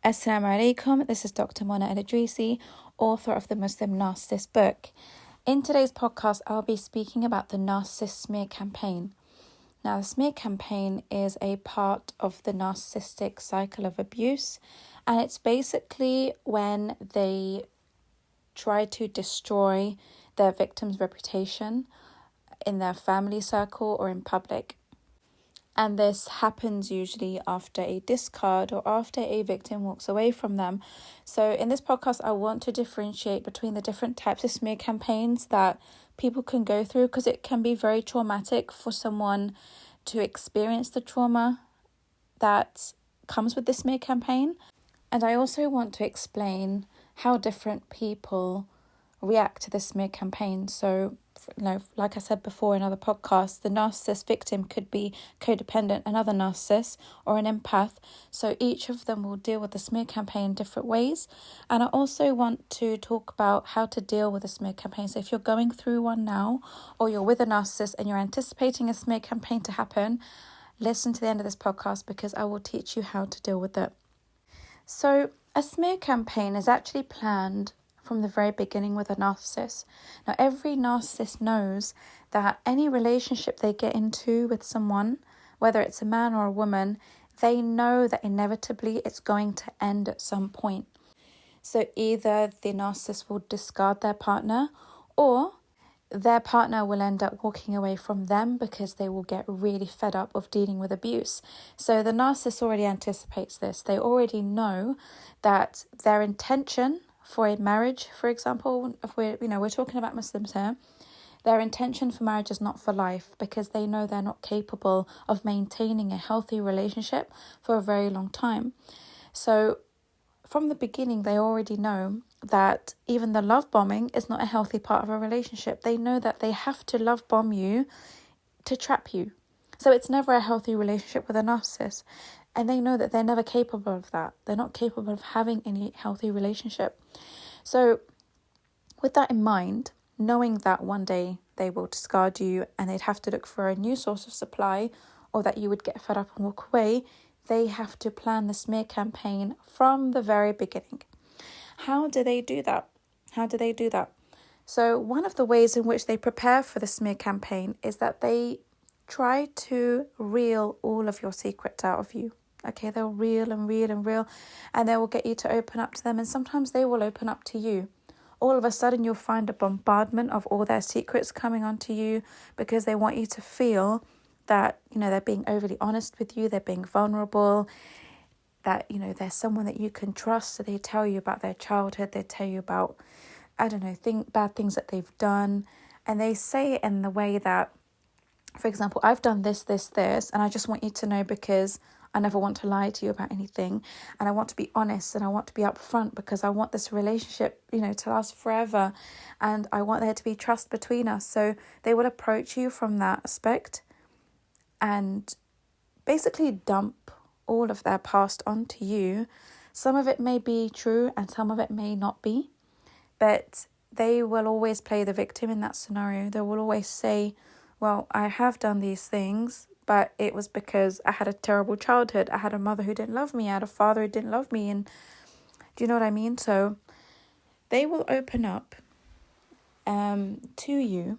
Assalamu alaikum, this is Dr. Mona El-Idrisi, author of the Muslim Narcissist book. In today's podcast, I'll be speaking about the Narcissist smear campaign. Now, the smear campaign is a part of the narcissistic cycle of abuse, and it's basically when they try to destroy their victim's reputation in their family circle or in public. And this happens usually after a discard or after a victim walks away from them. So in this podcast, I want to differentiate between the different types of smear campaigns that people can go through, because it can be very traumatic for someone to experience the trauma that comes with the smear campaign. And I also want to explain how different people react to the smear campaign. So, like I said before in other podcasts, the narcissist victim could be codependent, another narcissist, or an empath. So each of them will deal with the smear campaign in different ways. And I also want to talk about how to deal with a smear campaign. So if you're going through one now, or you're with a narcissist and you're anticipating a smear campaign to happen, listen to the end of this podcast because I will teach you how to deal with it. So a smear campaign is actually planned from the very beginning with a narcissist. Now, every narcissist knows that any relationship they get into with someone, whether it's a man or a woman, they know that inevitably it's going to end at some point. So either the narcissist will discard their partner, or their partner will end up walking away from them because they will get really fed up of dealing with abuse. So the narcissist already anticipates this. They already know that their intention for a marriage, for example, if we're talking about Muslims here, their intention for marriage is not for life, because they know they're not capable of maintaining a healthy relationship for a very long time. So from the beginning, they already know that even the love bombing is not a healthy part of a relationship. They know that they have to love bomb you to trap you. So it's never a healthy relationship with a narcissist. And they know that they're never capable of that. They're not capable of having any healthy relationship. So with that in mind, knowing that one day they will discard you and they'd have to look for a new source of supply, or that you would get fed up and walk away, they have to plan the smear campaign from the very beginning. How do they do that? So one of the ways in which they prepare for the smear campaign is that they try to reel all of your secrets out of you. Okay, they'll reel, and they will get you to open up to them, and sometimes they will open up to you. All of a sudden, you'll find a bombardment of all their secrets coming onto you, because they want you to feel that, they're being overly honest with you, they're being vulnerable, that, they're someone that you can trust. So they tell you about their childhood, they tell you about, bad things that they've done, and they say it in the way that, for example, I've done this, and I just want you to know because I never want to lie to you about anything, and I want to be honest, and I want to be upfront because I want this relationship, to last forever, and I want there to be trust between us. So they will approach you from that aspect and basically dump all of their past onto you. Some of it may be true and some of it may not be, but they will always play the victim in that scenario. They will always say, well, I have done these things, but it was because I had a terrible childhood. I had a mother who didn't love me. I had a father who didn't love me. And do you know what I mean? So they will open up to you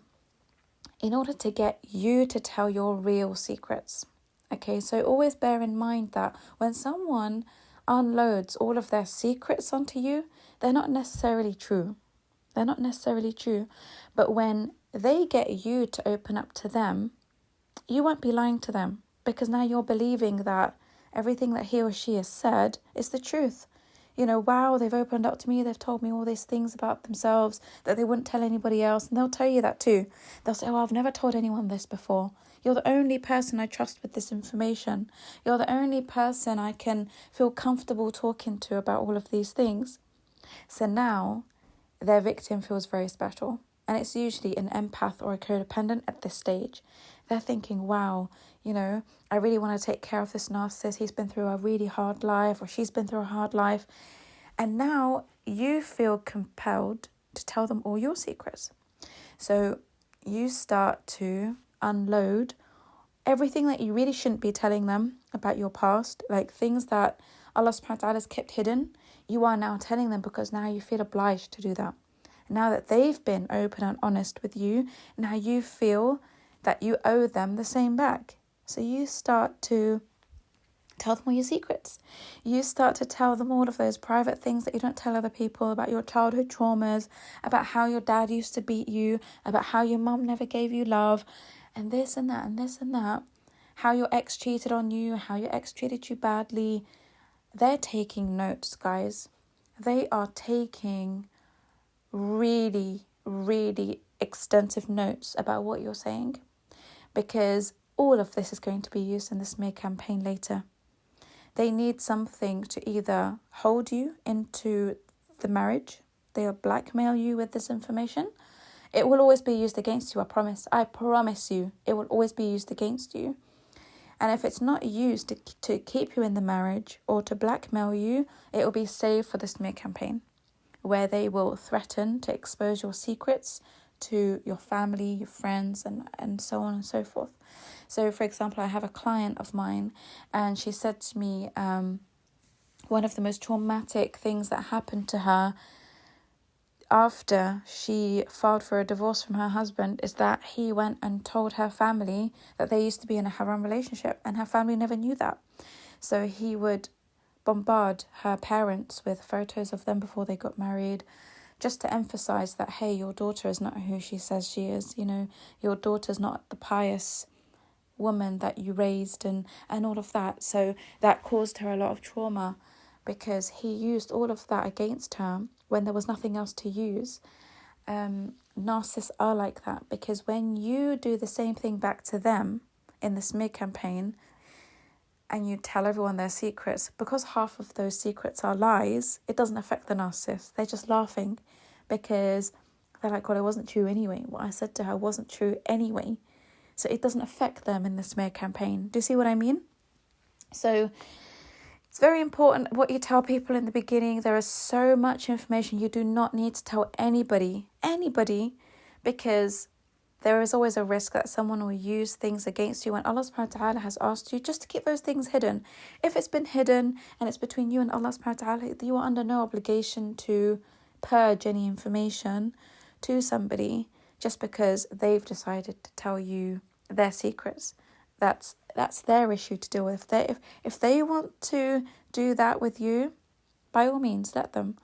in order to get you to tell your real secrets. Okay, so always bear in mind that when someone unloads all of their secrets onto you, they're not necessarily true. But when they get you to open up to them, you won't be lying to them, because now you're believing that everything that he or she has said is the truth. Wow, they've opened up to me. They've told me all these things about themselves that they wouldn't tell anybody else. And they'll tell you that too. They'll say, I've never told anyone this before. You're the only person I trust with this information. You're the only person I can feel comfortable talking to about all of these things. So now their victim feels very special. And it's usually an empath or a codependent at this stage. They're thinking, wow, I really want to take care of this narcissist. He's been through a really hard life, or she's been through a hard life. And now you feel compelled to tell them all your secrets. So you start to unload everything that you really shouldn't be telling them about your past, like things that Allah subhanahu wa ta'ala has kept hidden, you are now telling them because now you feel obliged to do that. Now that they've been open and honest with you, now you feel that you owe them the same back. So you start to tell them all your secrets. You start to tell them all of those private things that you don't tell other people, about your childhood traumas, about how your dad used to beat you, about how your mum never gave you love, and this and that and this and that. How your ex cheated on you, how your ex treated you badly. They're taking notes, guys. They are taking really, really extensive notes about what you're saying, because all of this is going to be used in the smear campaign later. They need something to either hold you into the marriage, they'll blackmail you with this information. It will always be used against you, I promise. I promise you, it will always be used against you. And if it's not used to keep you in the marriage or to blackmail you, it will be saved for the smear campaign, where they will threaten to expose your secrets to your family, your friends, and so on and so forth. So, for example, I have a client of mine, and she said to me, one of the most traumatic things that happened to her after she filed for a divorce from her husband is that he went and told her family that they used to be in a haram relationship, and her family never knew that. So he would bombard her parents with photos of them before they got married, just to emphasize that, hey, your daughter is not who she says she is. You know, your daughter's not the pious woman that you raised, and all of that. So that caused her a lot of trauma, because he used all of that against her when there was nothing else to use. Narcissists are like that, because when you do the same thing back to them in the smear campaign, and you tell everyone their secrets, because half of those secrets are lies, it doesn't affect the narcissist. They're just laughing, because they're like, well, it wasn't true anyway. What I said to her wasn't true anyway. So it doesn't affect them in the smear campaign. Do you see what I mean? So it's very important what you tell people in the beginning. There is so much information you do not need to tell anybody, because there is always a risk that someone will use things against you, and Allah subhanahu wa ta'ala has asked you just to keep those things hidden. If it's been hidden and it's between you and Allah subhanahu wa ta'ala, you are under no obligation to purge any information to somebody just because they've decided to tell you their secrets. That's their issue to deal with. If they want to do that with you, by all means, let them.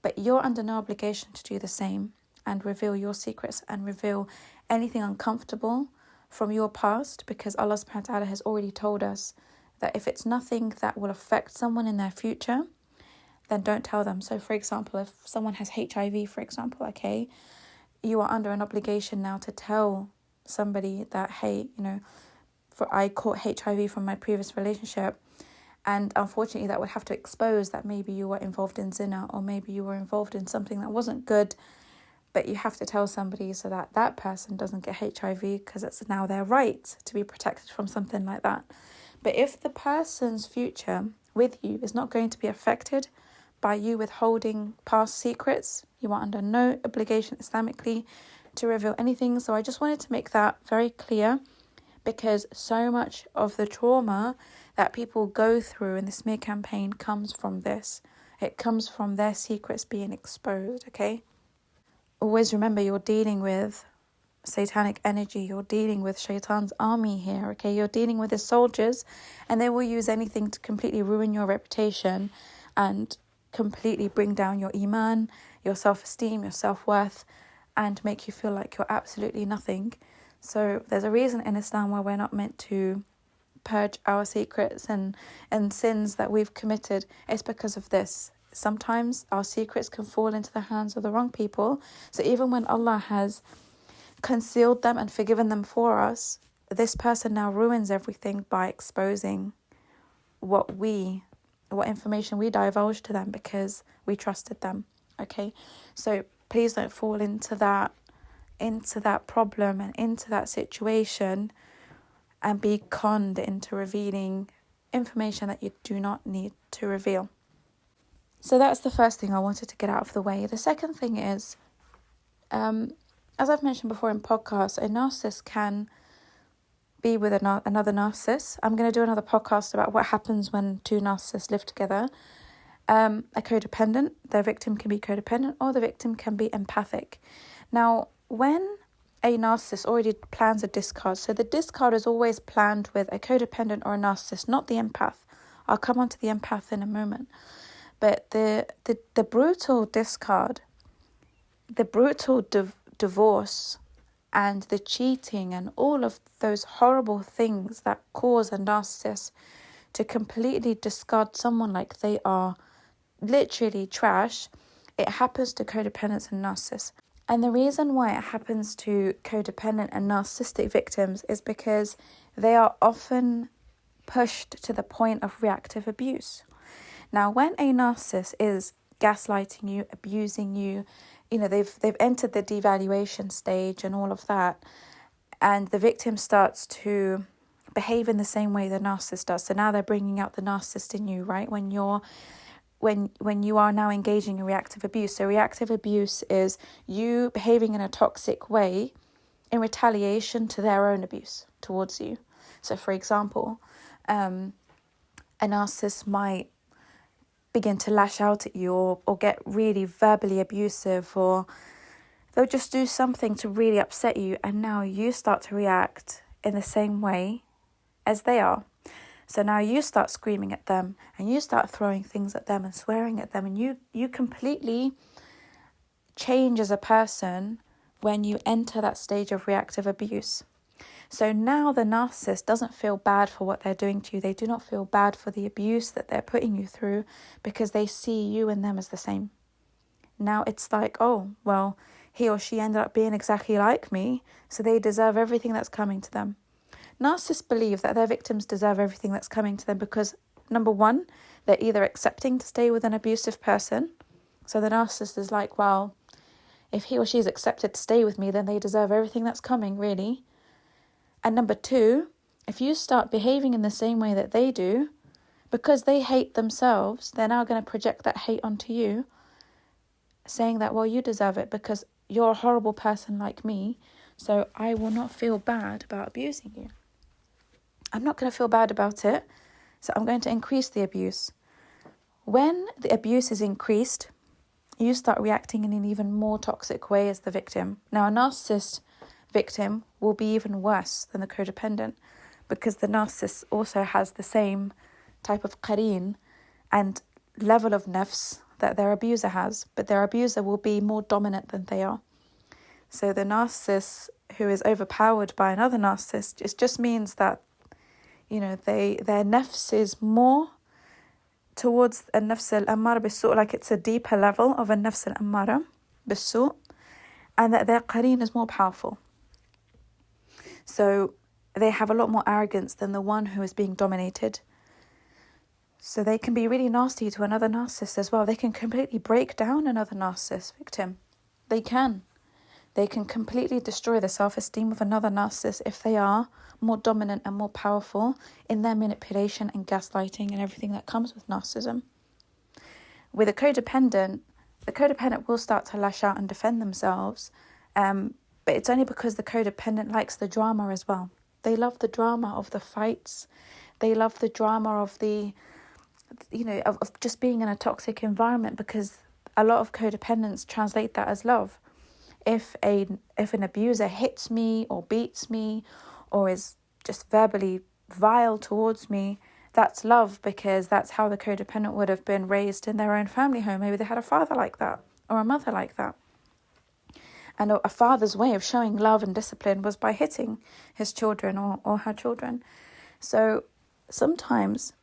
But you're under no obligation to do the same and reveal your secrets and reveal anything uncomfortable from your past, because Allah subhanahu wa ta'ala has already told us that if it's nothing that will affect someone in their future, then don't tell them. So, for example, if someone has HIV, for example, okay, you are under an obligation now to tell somebody that, hey, you know, I caught HIV from my previous relationship, and unfortunately that would have to expose that maybe you were involved in zina, or maybe you were involved in something that wasn't good, but you have to tell somebody so that that person doesn't get HIV, because it's now their right to be protected from something like that. But if the person's future with you is not going to be affected by you withholding past secrets, you are under no obligation Islamically to reveal anything. So I just wanted to make that very clear, because so much of the trauma that people go through in the smear campaign comes from this. It comes from their secrets being exposed, okay? Always remember, you're dealing with satanic energy. You're dealing with Shaitan's army here, okay? You're dealing with his soldiers, and they will use anything to completely ruin your reputation and completely bring down your iman, your self-esteem, your self-worth, and make you feel like you're absolutely nothing. So there's a reason in Islam why we're not meant to purge our secrets and sins that we've committed. It's because of this. Sometimes our secrets can fall into the hands of the wrong people. So even when Allah has concealed them and forgiven them for us, this person now ruins everything by exposing what information we divulged to them because we trusted them. Okay, so please don't fall into that problem and into that situation and be conned into revealing information that you do not need to reveal. So that's the first thing I wanted to get out of the way. The second thing is, as I've mentioned before in podcasts, a narcissist can be with another narcissist. I'm going to do another podcast about what happens when two narcissists live together. A codependent, their victim can be codependent, or the victim can be empathic. Now, when a narcissist already plans a discard, so the discard is always planned with a codependent or a narcissist, not the empath. I'll come on to the empath in a moment. But the brutal discard, the brutal divorce, and the cheating and all of those horrible things that cause a narcissist to completely discard someone like they are literally trash, it happens to codependents and narcissists. And the reason why it happens to codependent and narcissistic victims is because they are often pushed to the point of reactive abuse. Now, when a narcissist is gaslighting you, abusing you, they've entered the devaluation stage and all of that, and the victim starts to behave in the same way the narcissist does. So now they're bringing out the narcissist in you, right? When you are now engaging in reactive abuse. So reactive abuse is you behaving in a toxic way in retaliation to their own abuse towards you. So, for example, a narcissist might begin to lash out at you or get really verbally abusive, or they'll just do something to really upset you, and now you start to react in the same way as they are. So now you start screaming at them and you start throwing things at them and swearing at them, and you completely change as a person when you enter that stage of reactive abuse. So now the narcissist doesn't feel bad for what they're doing to you. They do not feel bad for the abuse that they're putting you through, because they see you and them as the same. Now it's like, oh, well, he or she ended up being exactly like me, so they deserve everything that's coming to them. Narcissists believe that their victims deserve everything that's coming to them because, number one, they're either accepting to stay with an abusive person. So the narcissist is like, well, if he or she is accepted to stay with me, then they deserve everything that's coming, really. And number two, if you start behaving in the same way that they do, because they hate themselves, they're now going to project that hate onto you, saying that, well, you deserve it because you're a horrible person like me, so I will not feel bad about abusing you. I'm not going to feel bad about it, so I'm going to increase the abuse. When the abuse is increased, you start reacting in an even more toxic way as the victim. Now, a narcissist victim will be even worse than the codependent, because the narcissist also has the same type of qareen and level of nafs that their abuser has, but their abuser will be more dominant than they are. So the narcissist who is overpowered by another narcissist, it just means that, their nafs is more towards a nafs al-ammara bis-su', like it's a deeper level of a nafs al-ammara bis-su', and that their qareen is more powerful. So they have a lot more arrogance than the one who is being dominated. So they can be really nasty to another narcissist as well. They can completely break down another narcissist victim. They can completely destroy the self-esteem of another narcissist if they are more dominant and more powerful in their manipulation and gaslighting and everything that comes with narcissism. With a codependent, the codependent will start to lash out and defend themselves, but it's only because the codependent likes the drama as well. They love the drama of the fights. They love the drama of of just being in a toxic environment, because a lot of codependents translate that as love. If an abuser hits me or beats me or is just verbally vile towards me, that's love, because that's how the codependent would have been raised in their own family home. Maybe they had a father like that or a mother like that. And a father's way of showing love and discipline was by hitting his children or her children. So sometimes,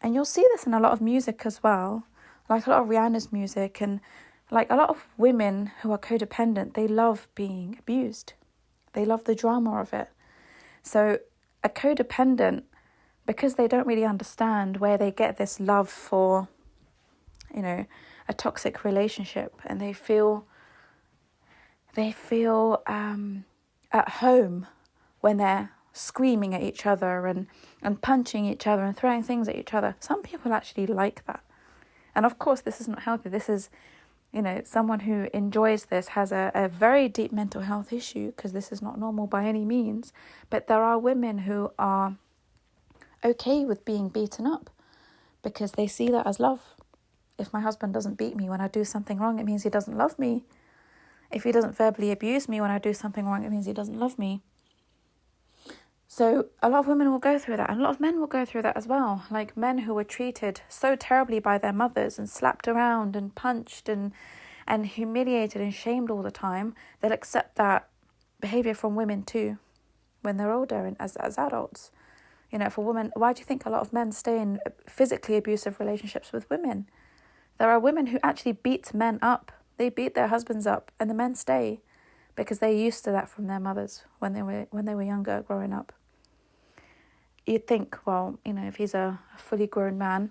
and you'll see this in a lot of music as well, like a lot of Rihanna's music, and like a lot of women who are codependent, they love being abused. They love the drama of it. So a codependent, because they don't really understand where they get this love for, a toxic relationship, and they feel at home when they're screaming at each other and punching each other and throwing things at each other. Some people actually like that. And of course, this is not healthy. This is someone who enjoys this has a very deep mental health issue, because this is not normal by any means. But there are women who are okay with being beaten up because they see that as love. If my husband doesn't beat me when I do something wrong, it means he doesn't love me. If he doesn't verbally abuse me when I do something wrong, it means he doesn't love me. So a lot of women will go through that, and a lot of men will go through that as well. Like men who were treated so terribly by their mothers and slapped around and punched and humiliated and shamed all the time, they'll accept that behaviour from women too when they're older and as adults. For women, why do you think a lot of men stay in physically abusive relationships with women? There are women who actually beat men up. They beat their husbands up, and the men stay because they're used to that from their mothers when they were younger, growing up. You'd think, well, if he's a fully grown man,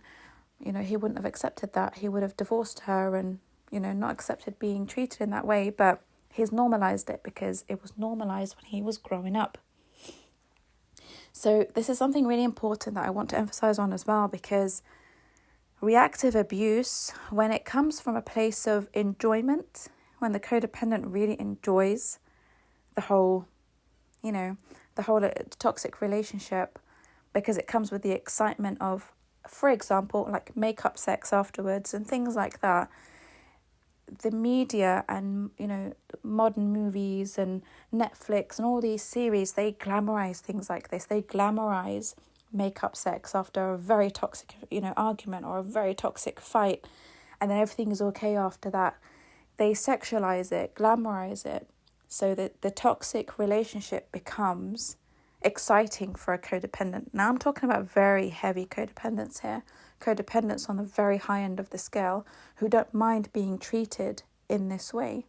he wouldn't have accepted that. He would have divorced her and, not accepted being treated in that way. But he's normalised it because it was normalised when he was growing up. So this is something really important that I want to emphasise on as well, because reactive abuse, when it comes from a place of enjoyment, when the codependent really enjoys the whole toxic relationship, because it comes with the excitement of, for example, like make-up sex afterwards and things like that. The media and, modern movies and Netflix and all these series, they glamorize things like this. They glamorize make-up sex after a very toxic, argument or a very toxic fight, and then everything is okay after that. They sexualize it, glamorize it, so that the toxic relationship becomes exciting for a codependent. Now I'm talking about very heavy codependents here, codependents on the very high end of the scale who don't mind being treated in this way.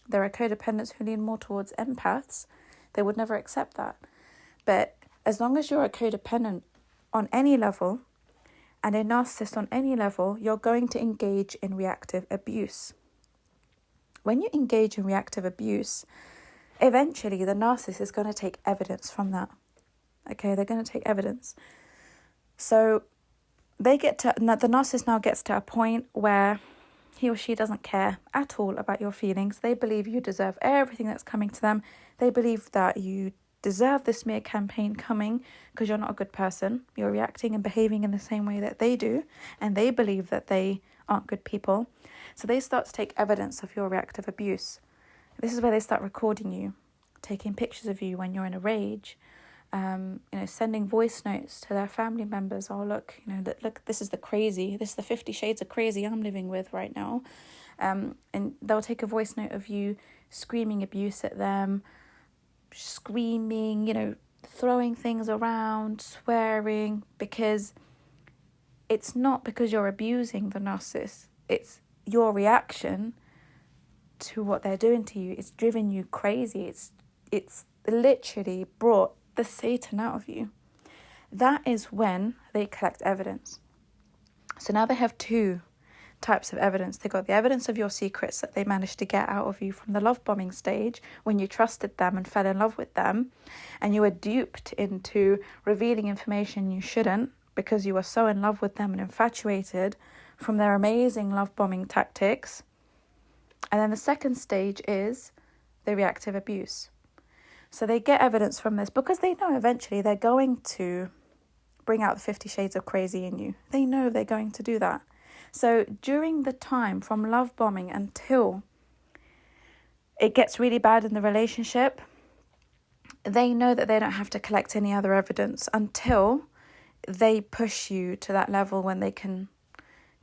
There are codependents who lean more towards empaths. They would never accept that. But as long as you're a codependent on any level and a narcissist on any level, you're going to engage in reactive abuse. When you engage in reactive abuse, eventually the narcissist is going to take evidence from that. Okay, they're going to take evidence. So the narcissist now gets to a point where he or she doesn't care at all about your feelings. They believe you deserve everything that's coming to them. They believe that you deserve the smear campaign coming because you're not a good person. You're reacting and behaving in the same way that they do, and they believe that they aren't good people. So they start to take evidence of your reactive abuse. This is where they start recording you, taking pictures of you when you're in a rage, sending voice notes to their family members. Oh, look, this is the 50 shades of crazy I'm living with right now. And they'll take a voice note of you screaming abuse at them, screaming, throwing things around, swearing, because it's not because you're abusing the narcissist. It's your reaction to what they're doing to you. It's driven you crazy. It's literally brought the Satan out of you. That is when they collect evidence. So now they have two types of evidence. They got the evidence of your secrets that they managed to get out of you from the love bombing stage, when you trusted them and fell in love with them, and you were duped into revealing information you shouldn't because you were so in love with them and infatuated from their amazing love bombing tactics. And then the second stage is the reactive abuse. So they get evidence from this because they know eventually they're going to bring out the 50 shades of crazy in you. They know they're going to do that. So during the time from love bombing until it gets really bad in the relationship, they know that they don't have to collect any other evidence until they push you to that level when they can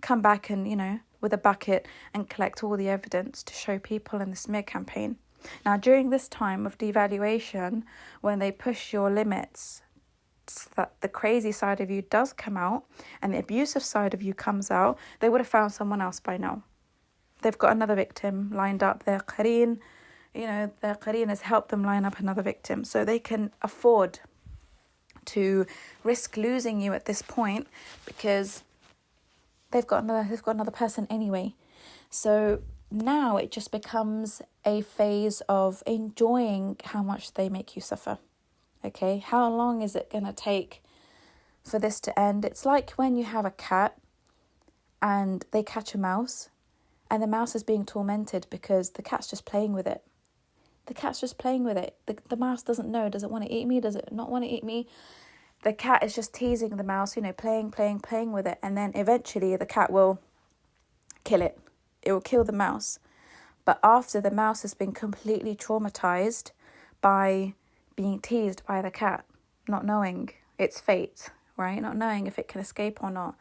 come back and, with a bucket and collect all the evidence to show people in the smear campaign. Now, during this time of devaluation, when they push your limits, so that the crazy side of you does come out and the abusive side of you comes out, they would have found someone else by now. They've got another victim lined up. Their qareen, their qareen has helped them line up another victim. So they can afford to risk losing you at this point because they've got another person anyway. So now it just becomes a phase of enjoying how much they make you suffer. Okay, how long is it going to take for this to end? It's like when you have a cat and they catch a mouse And the mouse is being tormented because the cat's just playing with it. The cat's just playing with it. The mouse doesn't know. Does it want to eat me? Does it not want to eat me? The cat is just teasing the mouse, playing with it. And then eventually the cat will kill it. It will kill the mouse. But after the mouse has been completely traumatized by being teased by the cat, not knowing its fate, right? Not knowing if it can escape or not.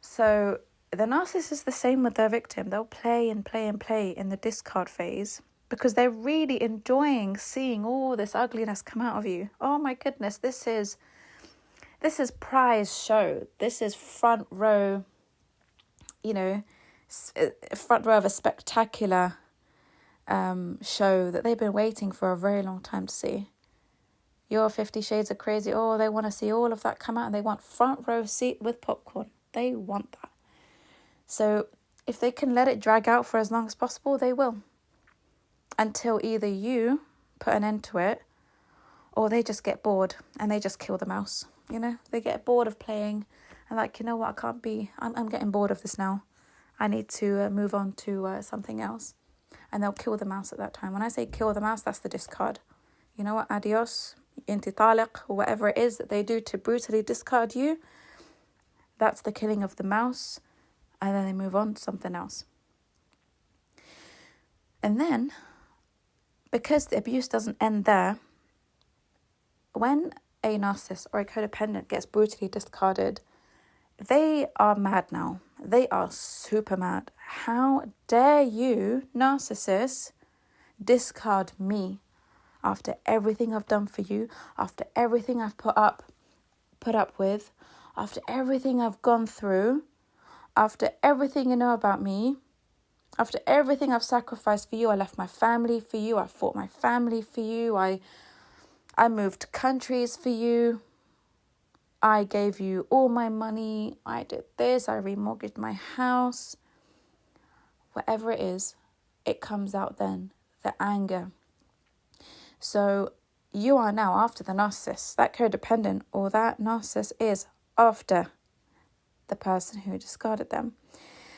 So the narcissist is the same with their victim. They'll play and play and play in the discard phase because they're really enjoying seeing all this ugliness come out of you. Oh my goodness, this is prize show. This is front row, front row of a spectacular show that they've been waiting for a very long time to see. Your 50 Shades of Crazy. Oh, they want to see all of that come out and they want front row seat with popcorn. They want that. So if they can let it drag out for as long as possible, they will. Until either you put an end to it or they just get bored and they just kill the mouse. They get bored of playing and like, you know what, I'm getting bored of this now. I need to move on to something else. And they'll kill the mouse at that time. When I say kill the mouse, that's the discard. You know what, adios, inti taliq, or whatever it is that they do to brutally discard you. That's the killing of the mouse. And then they move on to something else. And then, because the abuse doesn't end there, when a narcissist or a codependent gets brutally discarded, they are mad now. They are super mad. How dare you, narcissist, discard me after everything I've done for you, after everything I've put up with, after everything I've gone through, after everything you know about me, after everything I've sacrificed for you. I left my family for you. I fought my family for you. I moved countries for you. I gave you all my money. I did this. I remortgaged my house. Whatever it is, it comes out then. The anger. So you are now after the narcissist. That codependent or that narcissist is after the person who discarded them.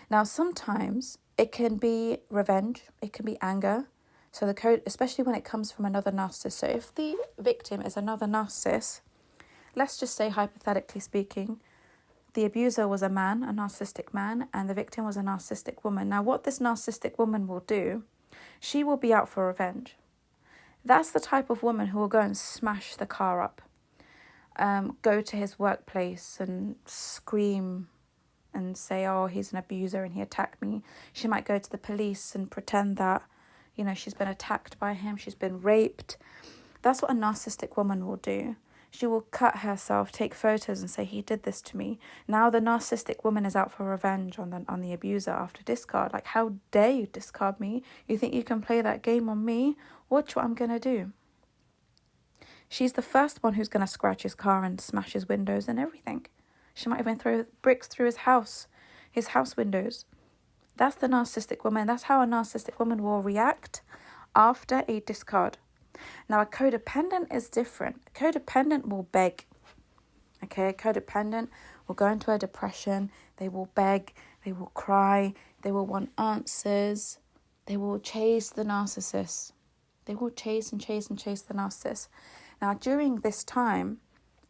Now, sometimes it can be revenge. It can be anger. So the code, especially when it comes from another narcissist. So if the victim is another narcissist, let's just say, hypothetically speaking, the abuser was a man, a narcissistic man, and the victim was a narcissistic woman. Now, what this narcissistic woman will do, she will be out for revenge. That's the type of woman who will go and smash the car up, go to his workplace and scream and say, oh, he's an abuser and he attacked me. She might go to the police and pretend that, she's been attacked by him, she's been raped. That's what a narcissistic woman will do. She will cut herself, take photos and say, he did this to me. Now the narcissistic woman is out for revenge on the abuser after discard. Like, how dare you discard me? You think you can play that game on me? Watch what I'm going to do. She's the first one who's going to scratch his car and smash his windows and everything. She might even throw bricks through his house windows. That's the narcissistic woman. That's how a narcissistic woman will react after a discard. Now, a codependent is different. A codependent will beg. Okay, a codependent will go into a depression. They will beg. They will cry. They will want answers. They will chase the narcissist. They will chase and chase and chase the narcissist. Now, during this time,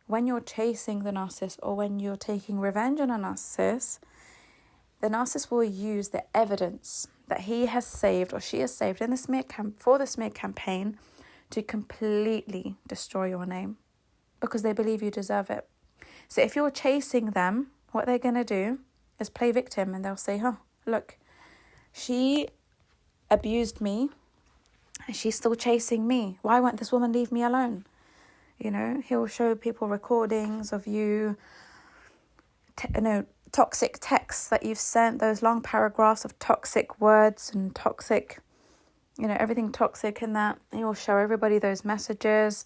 when you're chasing the narcissist or when you're taking revenge on a narcissist, the narcissist will use the evidence that he has saved or she has saved in the smear campaign to completely destroy your name because they believe you deserve it. So if you're chasing them, what they're going to do is play victim and they'll say, look, she abused me and she's still chasing me. Why won't this woman leave me alone? He'll show people recordings of you, toxic texts that you've sent, those long paragraphs of toxic words and toxic, everything toxic in that. He'll show everybody those messages,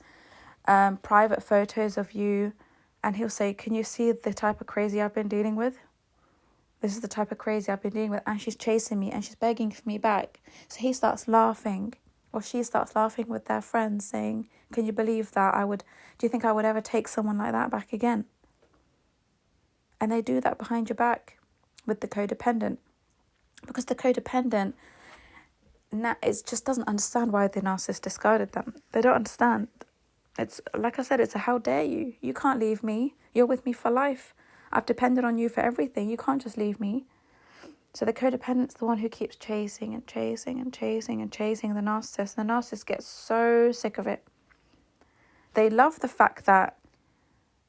private photos of you, and he'll say, can you see the type of crazy I've been dealing with? This is the type of crazy I've been dealing with, and she's chasing me and she's begging for me back. So he starts laughing, or she starts laughing with their friends saying, can you believe that? Do you think I would ever take someone like that back again? And they do that behind your back with the codependent. Because the codependent just doesn't understand why the narcissist discarded them. They don't understand. It's like I said, it's a how dare you. You can't leave me. You're with me for life. I've depended on you for everything. You can't just leave me. So the codependent's the one who keeps chasing and chasing and chasing and chasing the narcissist. The narcissist gets so sick of it. They love the fact that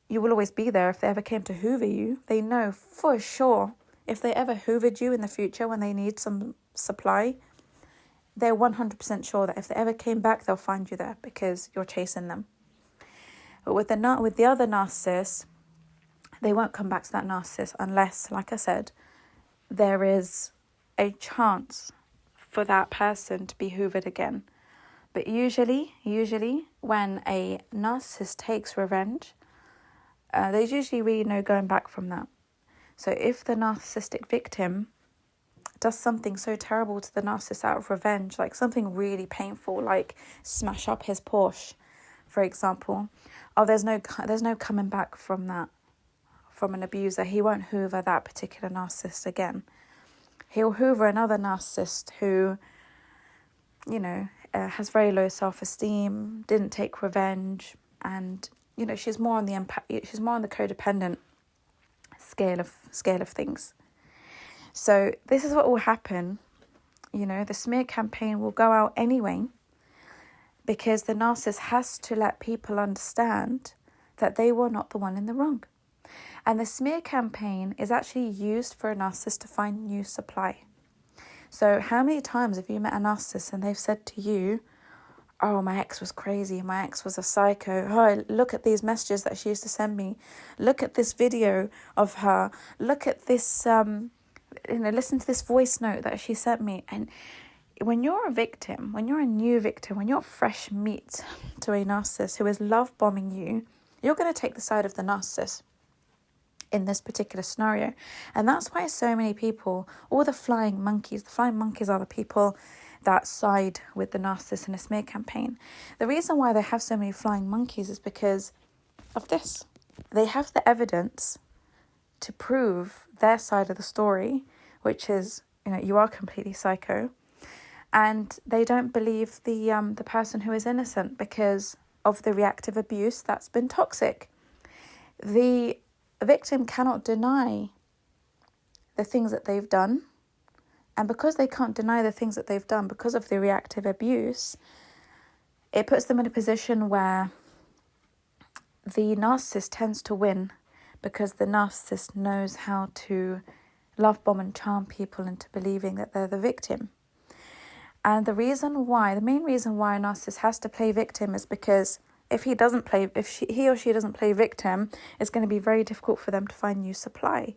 you will always be there if they ever came to hoover you. They know for sure if they ever hoovered you in the future when they need some supply, they're 100% sure that if they ever came back, they'll find you there because you're chasing them. But with the other narcissists, they won't come back to that narcissist unless, like I said, there is a chance for that person to be hoovered again. But usually, when a narcissist takes revenge, there's usually really no going back from that. So if the narcissistic victim does something so terrible to the narcissist out of revenge, like something really painful, like smash up his Porsche, for example, there's no coming back from that. From an abuser, he won't hoover that particular narcissist again. He'll hoover another narcissist who, has very low self-esteem, didn't take revenge, and she's more on the codependent scale of things. So this is what will happen. The smear campaign will go out anyway, because the narcissist has to let people understand that they were not the one in the wrong. And the smear campaign is actually used for a narcissist to find new supply. So how many times have you met a narcissist and they've said to you, oh, my ex was crazy, my ex was a psycho, oh, look at these messages that she used to send me, look at this video of her, look at this, listen to this voice note that she sent me. And when you're a victim, when you're a new victim, when you're fresh meat to a narcissist who is love bombing you, you're going to take the side of the narcissist in this particular scenario. And that's why so many people, all the flying monkeys are the people that side with the narcissist in a smear campaign. The reason why they have so many flying monkeys is because of this. They have the evidence to prove their side of the story, which is, you are completely psycho. And they don't believe the person who is innocent because of the reactive abuse that's been toxic. The victim cannot deny the things that they've done. And because they can't deny the things that they've done because of the reactive abuse, it puts them in a position where the narcissist tends to win, because the narcissist knows how to love bomb and charm people into believing that they're the victim. And the main reason why a narcissist has to play victim is because if he or she doesn't play victim, it's going to be very difficult for them to find new supply.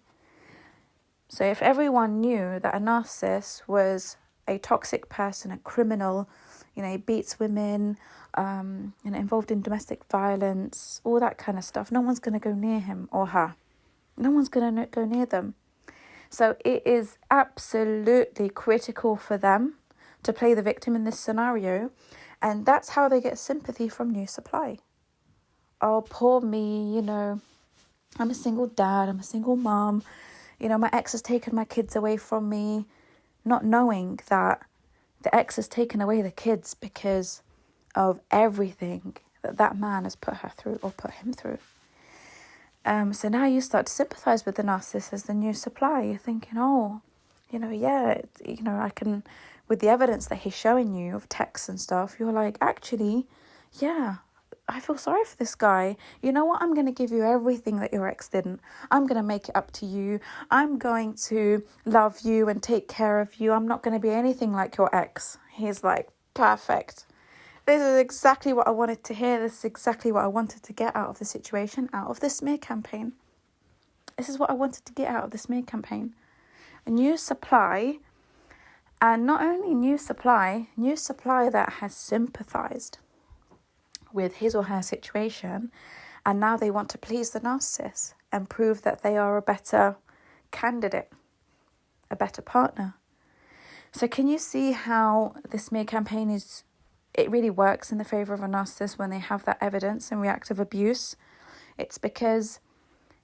So if everyone knew that a narcissist was a toxic person, a criminal, he beats women, involved in domestic violence, all that kind of stuff, no one's going to go near him or her. No one's going to go near them. So it is absolutely critical for them to play the victim in this scenario. And that's how they get sympathy from new supply. Oh, poor me, I'm a single dad, I'm a single mom. My ex has taken my kids away from me, not knowing that the ex has taken away the kids because of everything that man has put her through or put him through. So now you start to sympathise with the narcissist as the new supply. You're thinking, I can, with the evidence that he's showing you of texts and stuff, you're like, actually, yeah, I feel sorry for this guy. You know what? I'm going to give you everything that your ex didn't. I'm going to make it up to you. I'm going to love you and take care of you. I'm not going to be anything like your ex. He's like, perfect. This is exactly what I wanted to hear. This is exactly what I wanted to get out of the situation, out of this smear campaign. This is what I wanted to get out of the smear campaign. A new supply, and not only new supply that has sympathised with his or her situation, and now they want to please the narcissist and prove that they are a better candidate, a better partner. So can you see how the smear campaign it really works in the favour of a narcissist when they have that evidence and reactive abuse? It's because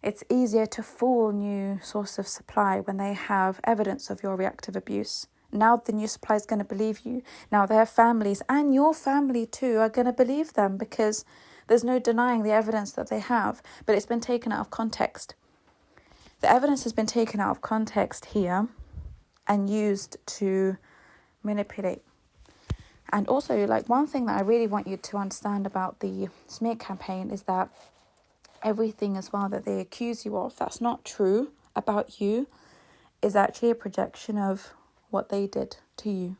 It's easier to fool new source of supply when they have evidence of your reactive abuse. Now the new supply is going to believe you. Now their families and your family too are going to believe them because there's no denying the evidence that they have, but it's been taken out of context. The evidence has been taken out of context here and used to manipulate. And also, like, one thing that I really want you to understand about the smear campaign is that everything as well that they accuse you of that's not true about you is actually a projection of what they did to you.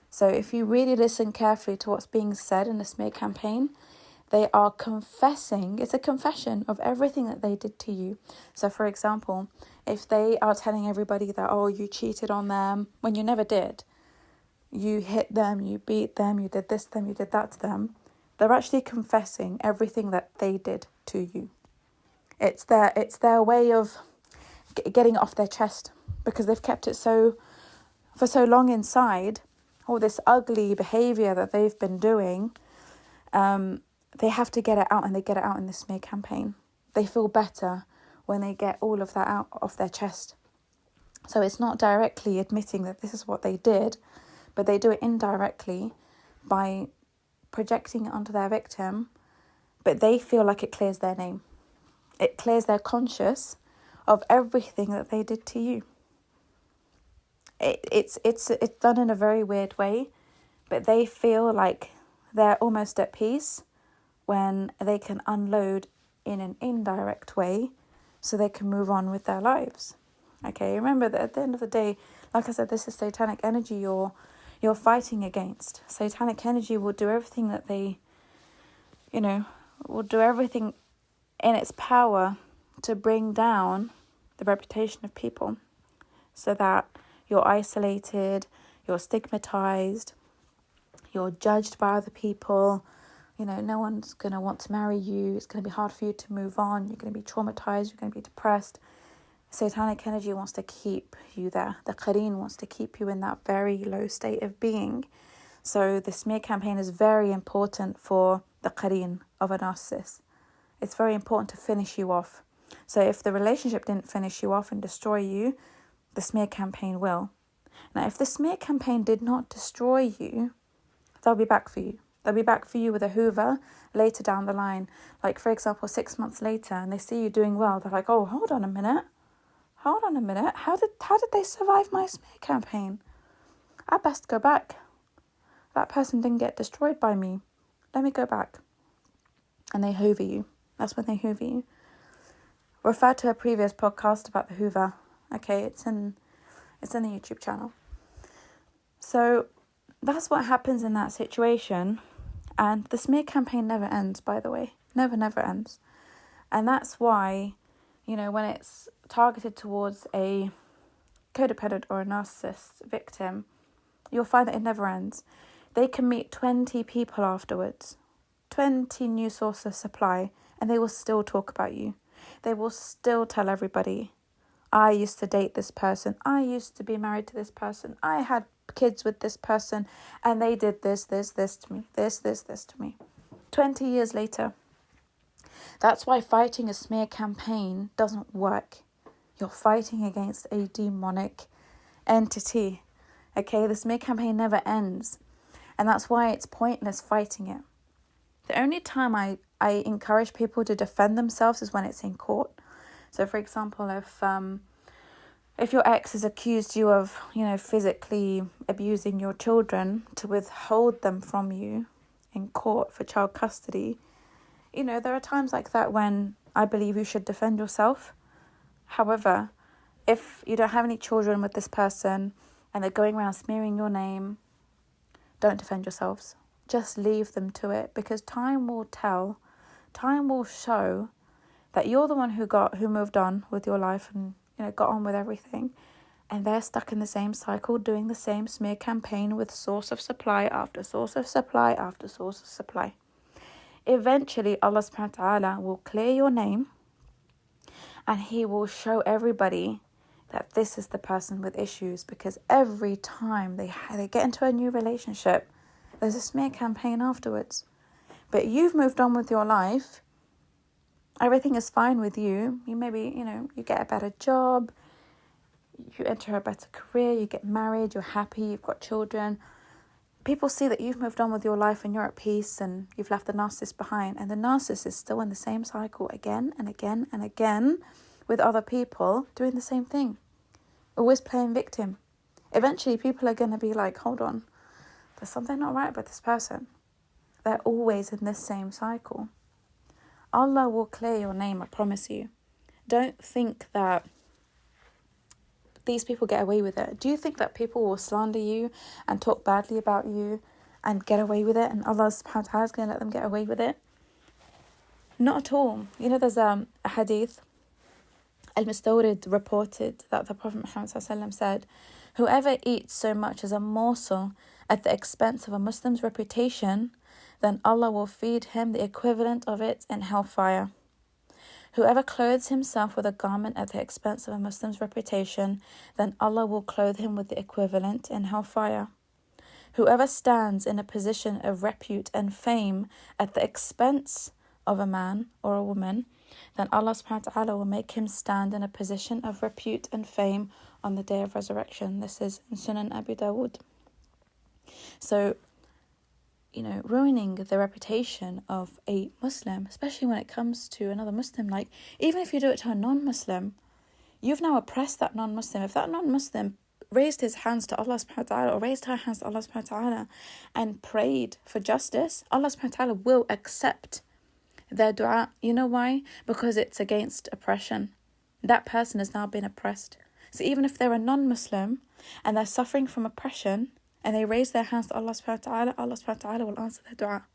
So if you really listen carefully to what's being said in the smear campaign, they are confessing. It's a confession of everything that they did to you. So for example, if they are telling everybody that, oh, you cheated on them when you never did, you hit them, you beat them, you did this to them, you did that to them, they're actually confessing everything that they did to you. It's their way of getting it off their chest because they've kept it for so long inside, all this ugly behaviour that they've been doing. They have to get it out, and they get it out in the smear campaign. They feel better when they get all of that out off their chest. So it's not directly admitting that this is what they did, but they do it indirectly by projecting it onto their victim, but they feel like it clears their name. It clears their conscience of everything that they did to you. It's done in a very weird way, but they feel like they're almost at peace when they can unload in an indirect way so they can move on with their lives. Okay, remember that at the end of the day, like I said, this is satanic energy you're fighting against. Satanic energy will do everything that they, will do everything in its power to bring down the reputation of people so that you're isolated, you're stigmatized, you're judged by other people. No one's going to want to marry you. It's going to be hard for you to move on. You're going to be traumatized. You're going to be depressed. Satanic energy wants to keep you there. The qareen wants to keep you in that very low state of being. So the smear campaign is very important for the qareen of a narcissist. It's very important to finish you off. So if the relationship didn't finish you off and destroy you, the smear campaign will. Now, if the smear campaign did not destroy you, they'll be back for you. They'll be back for you with a hoover later down the line. Like, for example, 6 months later, and they see you doing well. They're like, oh, hold on a minute. How did they survive my smear campaign? I best go back. That person didn't get destroyed by me. Let me go back. And they hoover you. That's when they hoover you. Refer to a previous podcast about the hoover. Okay, it's in the YouTube channel. So that's what happens in that situation. And the smear campaign never ends, by the way. Never ends. And that's why, when it's targeted towards a codependent or a narcissist victim, you'll find that it never ends. They can meet 20 people afterwards, 20 new sources of supply, and they will still talk about you. They will still tell everybody, I used to date this person. I used to be married to this person. I had kids with this person, and they did this to me. This to me. 20 years later. That's why fighting a smear campaign doesn't work. You're fighting against a demonic entity. Okay, the smear campaign never ends. And that's why it's pointless fighting it. The only time I encourage people to defend themselves is when it's in court. So, for example, if your ex has accused you of, physically abusing your children, to withhold them from you in court for child custody, there are times like that when I believe you should defend yourself. However, if you don't have any children with this person and they're going around smearing your name, don't defend yourselves. Just leave them to it, because time will tell. Time will show that you're the one who moved on with your life and got on with everything, and they're stuck in the same cycle, doing the same smear campaign with source of supply after source of supply after source of supply. Eventually, Allah subhanahu wa ta'ala will clear your name, and He will show everybody that this is the person with issues, because every time they get into a new relationship, there's a smear campaign afterwards. But you've moved on with your life, everything is fine with you. You maybe, you get a better job, you enter a better career, you get married, you're happy, you've got children. People see that you've moved on with your life and you're at peace and you've left the narcissist behind. And the narcissist is still in the same cycle again and again and again with other people doing the same thing. Always playing victim. Eventually people are going to be like, hold on, there's something not right about this person. They're always in this same cycle. Allah will clear your name, I promise you. Don't think that these people get away with it. Do you think that people will slander you and talk badly about you and get away with it, and Allah subhanahu wa ta'ala is going to let them get away with it? Not at all. There's a hadith. Al-Mustawrid reported that the Prophet Muhammad said, whoever eats so much as a morsel at the expense of a Muslim's reputation, then Allah will feed him the equivalent of it in hellfire. Whoever clothes himself with a garment at the expense of a Muslim's reputation, then Allah will clothe him with the equivalent in hellfire. Whoever stands in a position of repute and fame at the expense of a man or a woman, then Allah subhanahu wa ta'ala will make him stand in a position of repute and fame on the day of resurrection. This is in Sunan Abu Dawood. So, ruining the reputation of a Muslim, especially when it comes to another Muslim, like even if you do it to a non-Muslim, you've now oppressed that non-Muslim. If that non-Muslim raised his hands to Allah subhanahu wa ta'ala or raised her hands to Allah subhanahu wa ta'ala and prayed for justice, Allah subhanahu wa ta'ala will accept their dua. You know why? Because it's against oppression. That person has now been oppressed. So even if they're a non-Muslim and they're suffering from oppression, and they raise their hands to Allah subhanahu wa ta'ala, Allah subhanahu wa ta'ala will answer their dua.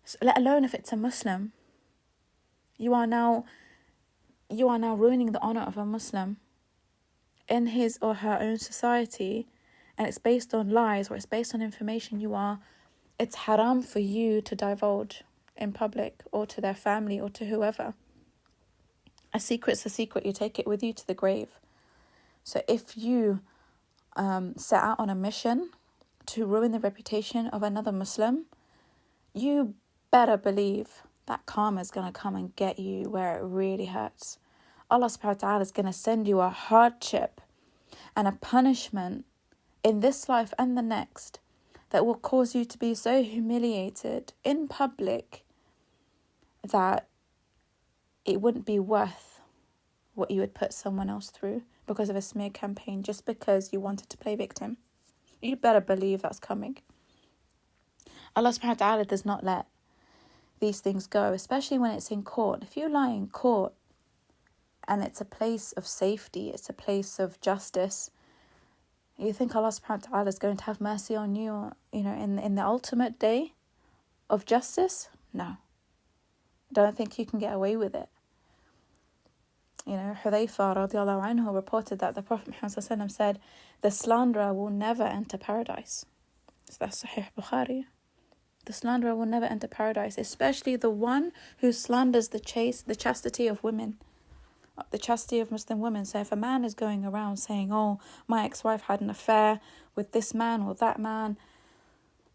So, let alone if it's a Muslim. You are now ruining the honor of a Muslim in his or her own society, and it's based on lies or it's based on information it's haram for you to divulge in public or to their family or to whoever. A secret's a secret. You take it with you to the grave. So if you set out on a mission to ruin the reputation of another Muslim, you better believe that karma is going to come and get you where it really hurts. Allah subhanahu wa ta'ala is going to send you a hardship and a punishment in this life and the next that will cause you to be so humiliated in public that it wouldn't be worth what you would put someone else through because of a smear campaign, just because you wanted to play victim. You better believe that's coming. Allah subhanahu wa ta'ala does not let these things go, especially when it's in court. If you lie in court and it's a place of safety, it's a place of justice, you think Allah subhanahu wa ta'ala is going to have mercy on you, in the ultimate day of justice? No. Don't think you can get away with it. Hudayfa radiallahu anhu reported that the Prophet Muhammad said, the slanderer will never enter paradise. So that's Sahih Bukhari. The slanderer will never enter paradise, especially the one who slanders the chastity of women, the chastity of Muslim women. So if a man is going around saying, oh, my ex-wife had an affair with this man or that man,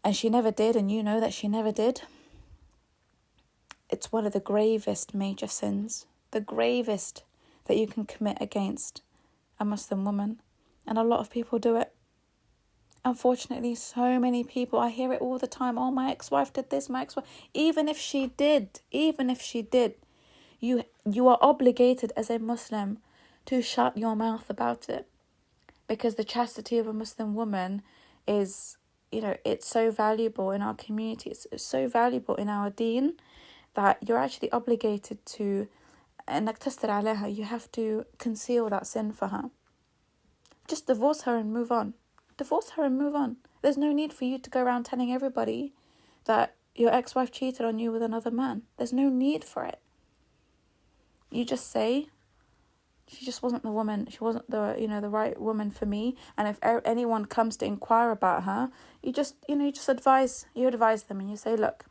and she never did, and you know that she never did, it's one of the gravest major sins, the gravest that you can commit against a Muslim woman. And a lot of people do it. Unfortunately, so many people, I hear it all the time. Oh, my ex-wife did this, my ex-wife. Even if she did, you are obligated as a Muslim to shut your mouth about it. Because the chastity of a Muslim woman is, it's so valuable in our community. It's so valuable in our deen that you're actually obligated to, you have to conceal that sin for her. Just divorce her and move on. There's no need for you to go around telling everybody that your ex-wife cheated on you with another man. There's no need for it. You just say, she just wasn't the woman. She wasn't the right woman for me. And if anyone comes to inquire about her, you advise them and you say, look,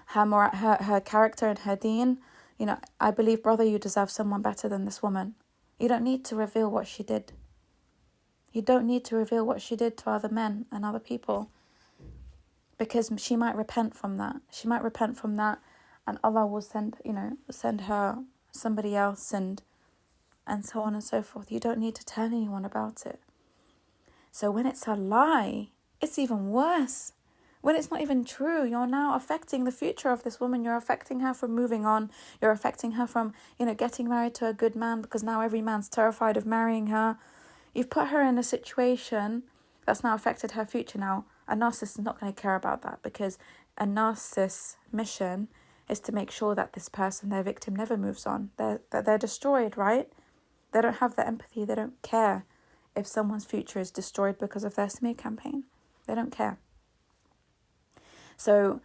her character and her deen, I believe, brother, you deserve someone better than this woman. You don't need to reveal what she did. You don't need to reveal what she did to other men and other people, because she might repent from that. and Allah will send her somebody else, and so on and so forth. You don't need to tell anyone about it. So when it's a lie, it's even worse. When it's not even true, you're now affecting the future of this woman. You're affecting her from moving on. You're affecting her from, getting married to a good man, because now every man's terrified of marrying her. You've put her in a situation that's now affected her future. Now, a narcissist is not going to care about that, because a narcissist's mission is to make sure that this person, their victim, never moves on. They're destroyed, right? They don't have the empathy. They don't care if someone's future is destroyed because of their smear campaign. They don't care. So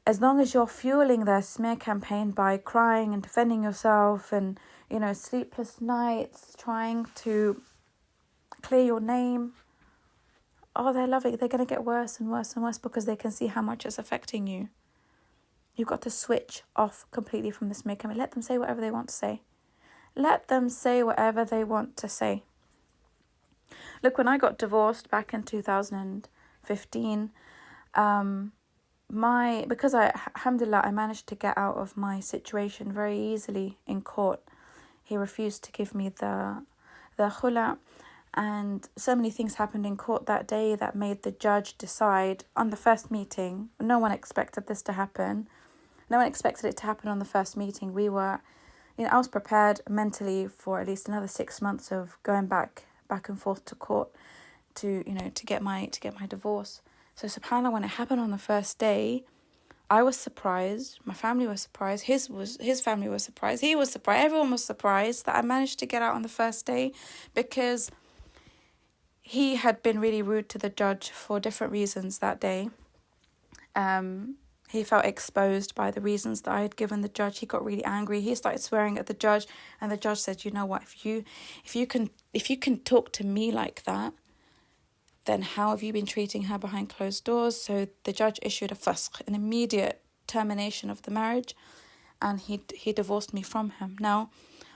as long as you're fueling their smear campaign by crying and defending yourself and, sleepless nights, trying to clear your name, they're loving. They're going to get worse and worse and worse, because they can see how much it's affecting you. You've got to switch off completely from the smear campaign. Let them say whatever they want to say. Let them say whatever they want to say. Look, when I got divorced back in 2015, because alhamdulillah, I managed to get out of my situation very easily in court. He refused to give me the khula, and so many things happened in court that day that made the judge decide on the first meeting. No one expected this to happen. No one expected it to happen on the first meeting. We were, I was prepared mentally for at least another 6 months of going back and forth to court to get my divorce. So subhanAllah, when it happened on the first day, I was surprised. My family was surprised. His family was surprised. He was surprised. Everyone was surprised that I managed to get out on the first day, because he had been really rude to the judge for different reasons that day. He felt exposed by the reasons that I had given the judge. He got really angry. He started swearing at the judge, and the judge said, "You know what? If you can talk to me like that, then how have you been treating her behind closed doors?" So the judge issued a fasq, an immediate termination of the marriage, and he divorced me from him. Now,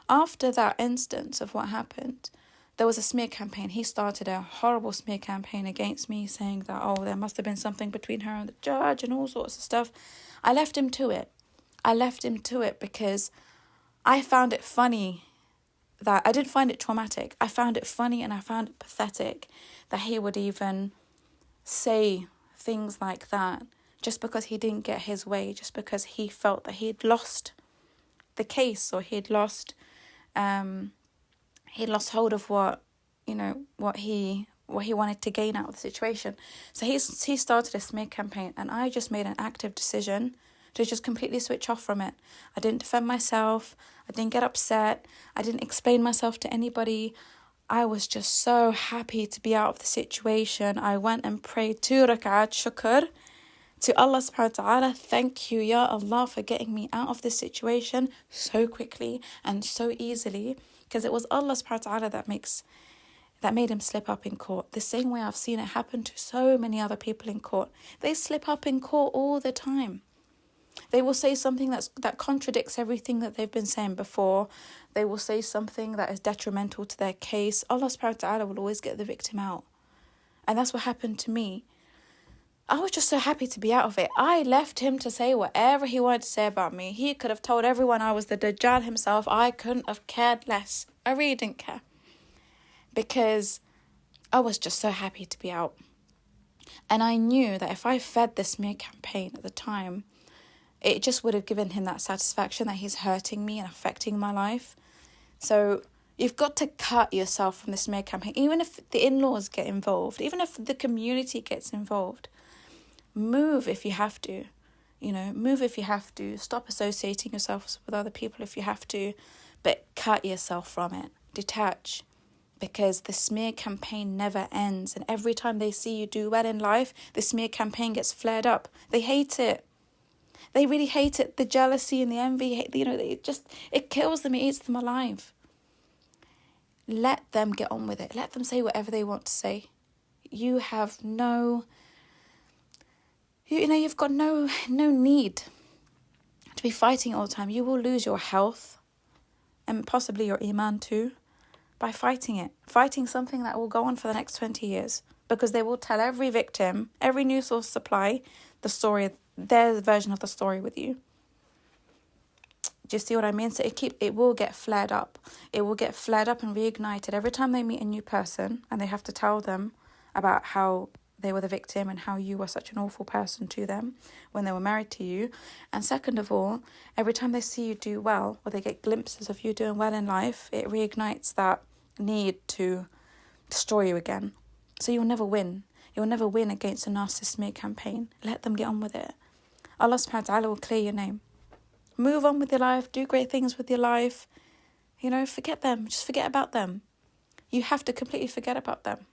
after that instance of what happened, there was a smear campaign. He started a horrible smear campaign against me, saying that, there must have been something between her and the judge and all sorts of stuff. I left him to it because I found it funny. That I didn't find it traumatic. I found it funny, and I found it pathetic that he would even say things like that just because he didn't get his way, just because he felt that he'd lost the case, or he'd lost hold of what he wanted to gain out of the situation. So he started a smear campaign, and I just made an active decision to just completely switch off from it. I didn't defend myself. I didn't get upset. I didn't explain myself to anybody. I was just so happy to be out of the situation. I went and prayed 2 rak'at shukr to Allah subhanahu wa ta'ala. Thank you, Ya Allah, for getting me out of this situation so quickly and so easily, because it was Allah subhanahu wa ta'ala that made him slip up in court. The same way I've seen it happen to so many other people in court. They slip up in court all the time. They will say something that contradicts everything that they've been saying before. They will say something that is detrimental to their case. Allah subhanahu wa ta'ala will always get the victim out. And that's what happened to me. I was just so happy to be out of it. I left him to say whatever he wanted to say about me. He could have told everyone I was the Dajjal himself. I couldn't have cared less. I really didn't care. Because I was just so happy to be out. And I knew that if I fed this smear campaign at the time, it just would have given him that satisfaction that he's hurting me and affecting my life. So you've got to cut yourself from the smear campaign. Even if the in-laws get involved, even if the community gets involved, move if you have to. Move if you have to. Stop associating yourself with other people if you have to. But cut yourself from it. Detach. Because the smear campaign never ends. And every time they see you do well in life, the smear campaign gets flared up. They hate it. They really hate it. The jealousy and the envy, it kills them. It eats them alive. Let them get on with it. Let them say whatever they want to say. You have you've got no need to be fighting all the time. You will lose your health and possibly your iman too by fighting it. Fighting something that will go on for the next 20 years. Because they will tell every victim, every news source supply, the story, their version of the story with you. Do you see what I mean? So it will get flared up. It will get flared up and reignited every time they meet a new person and they have to tell them about how they were the victim and how you were such an awful person to them when they were married to you. And second of all, every time they see you do well or they get glimpses of you doing well in life, it reignites that need to destroy you again. So you'll never win. You'll never win against a narcissist smear campaign. Let them get on with it. Allah subhanahu wa ta'ala will clear your name. Move on with your life. Do great things with your life. Forget them. Just forget about them. You have to completely forget about them.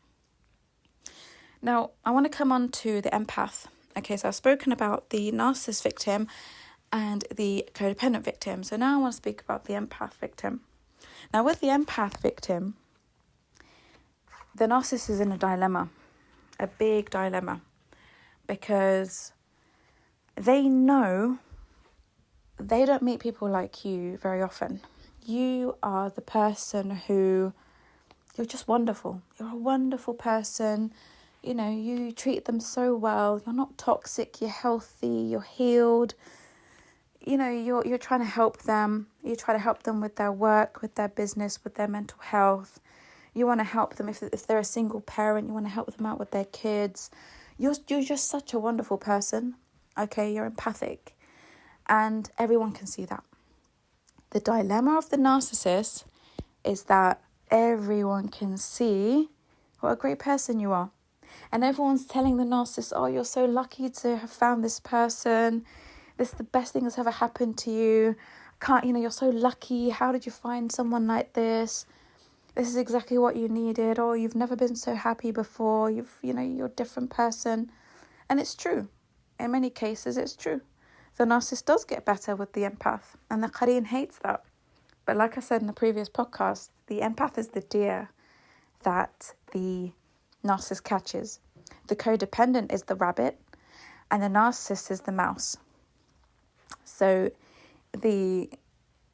Now, I want to come on to the empath. Okay, so I've spoken about the narcissist victim and the codependent victim. So now I want to speak about the empath victim. Now, with the empath victim, the narcissist is in a dilemma, a big dilemma, because they know they don't meet people like you very often. You are the person who, you're just wonderful. You're a wonderful person. You treat them so well. You're not toxic. You're healthy. You're healed. You're trying to help them. You try to help them with their work, with their business, with their mental health. You want to help them if they're a single parent. You want to help them out with their kids. You're just such a wonderful person. Okay, you're empathic. And everyone can see that. The dilemma of the narcissist is that everyone can see what a great person you are. And everyone's telling the narcissist, oh, you're so lucky to have found this person. This is the best thing that's ever happened to you. You're so lucky. How did you find someone like this? This is exactly what you needed. Oh, you've never been so happy before. You're a different person. And it's true. In many cases, it's true. The narcissist does get better with the empath, and the qareen hates that. But like I said in the previous podcast, the empath is the deer that the narcissist catches. The codependent is the rabbit, and the narcissist is the mouse. So the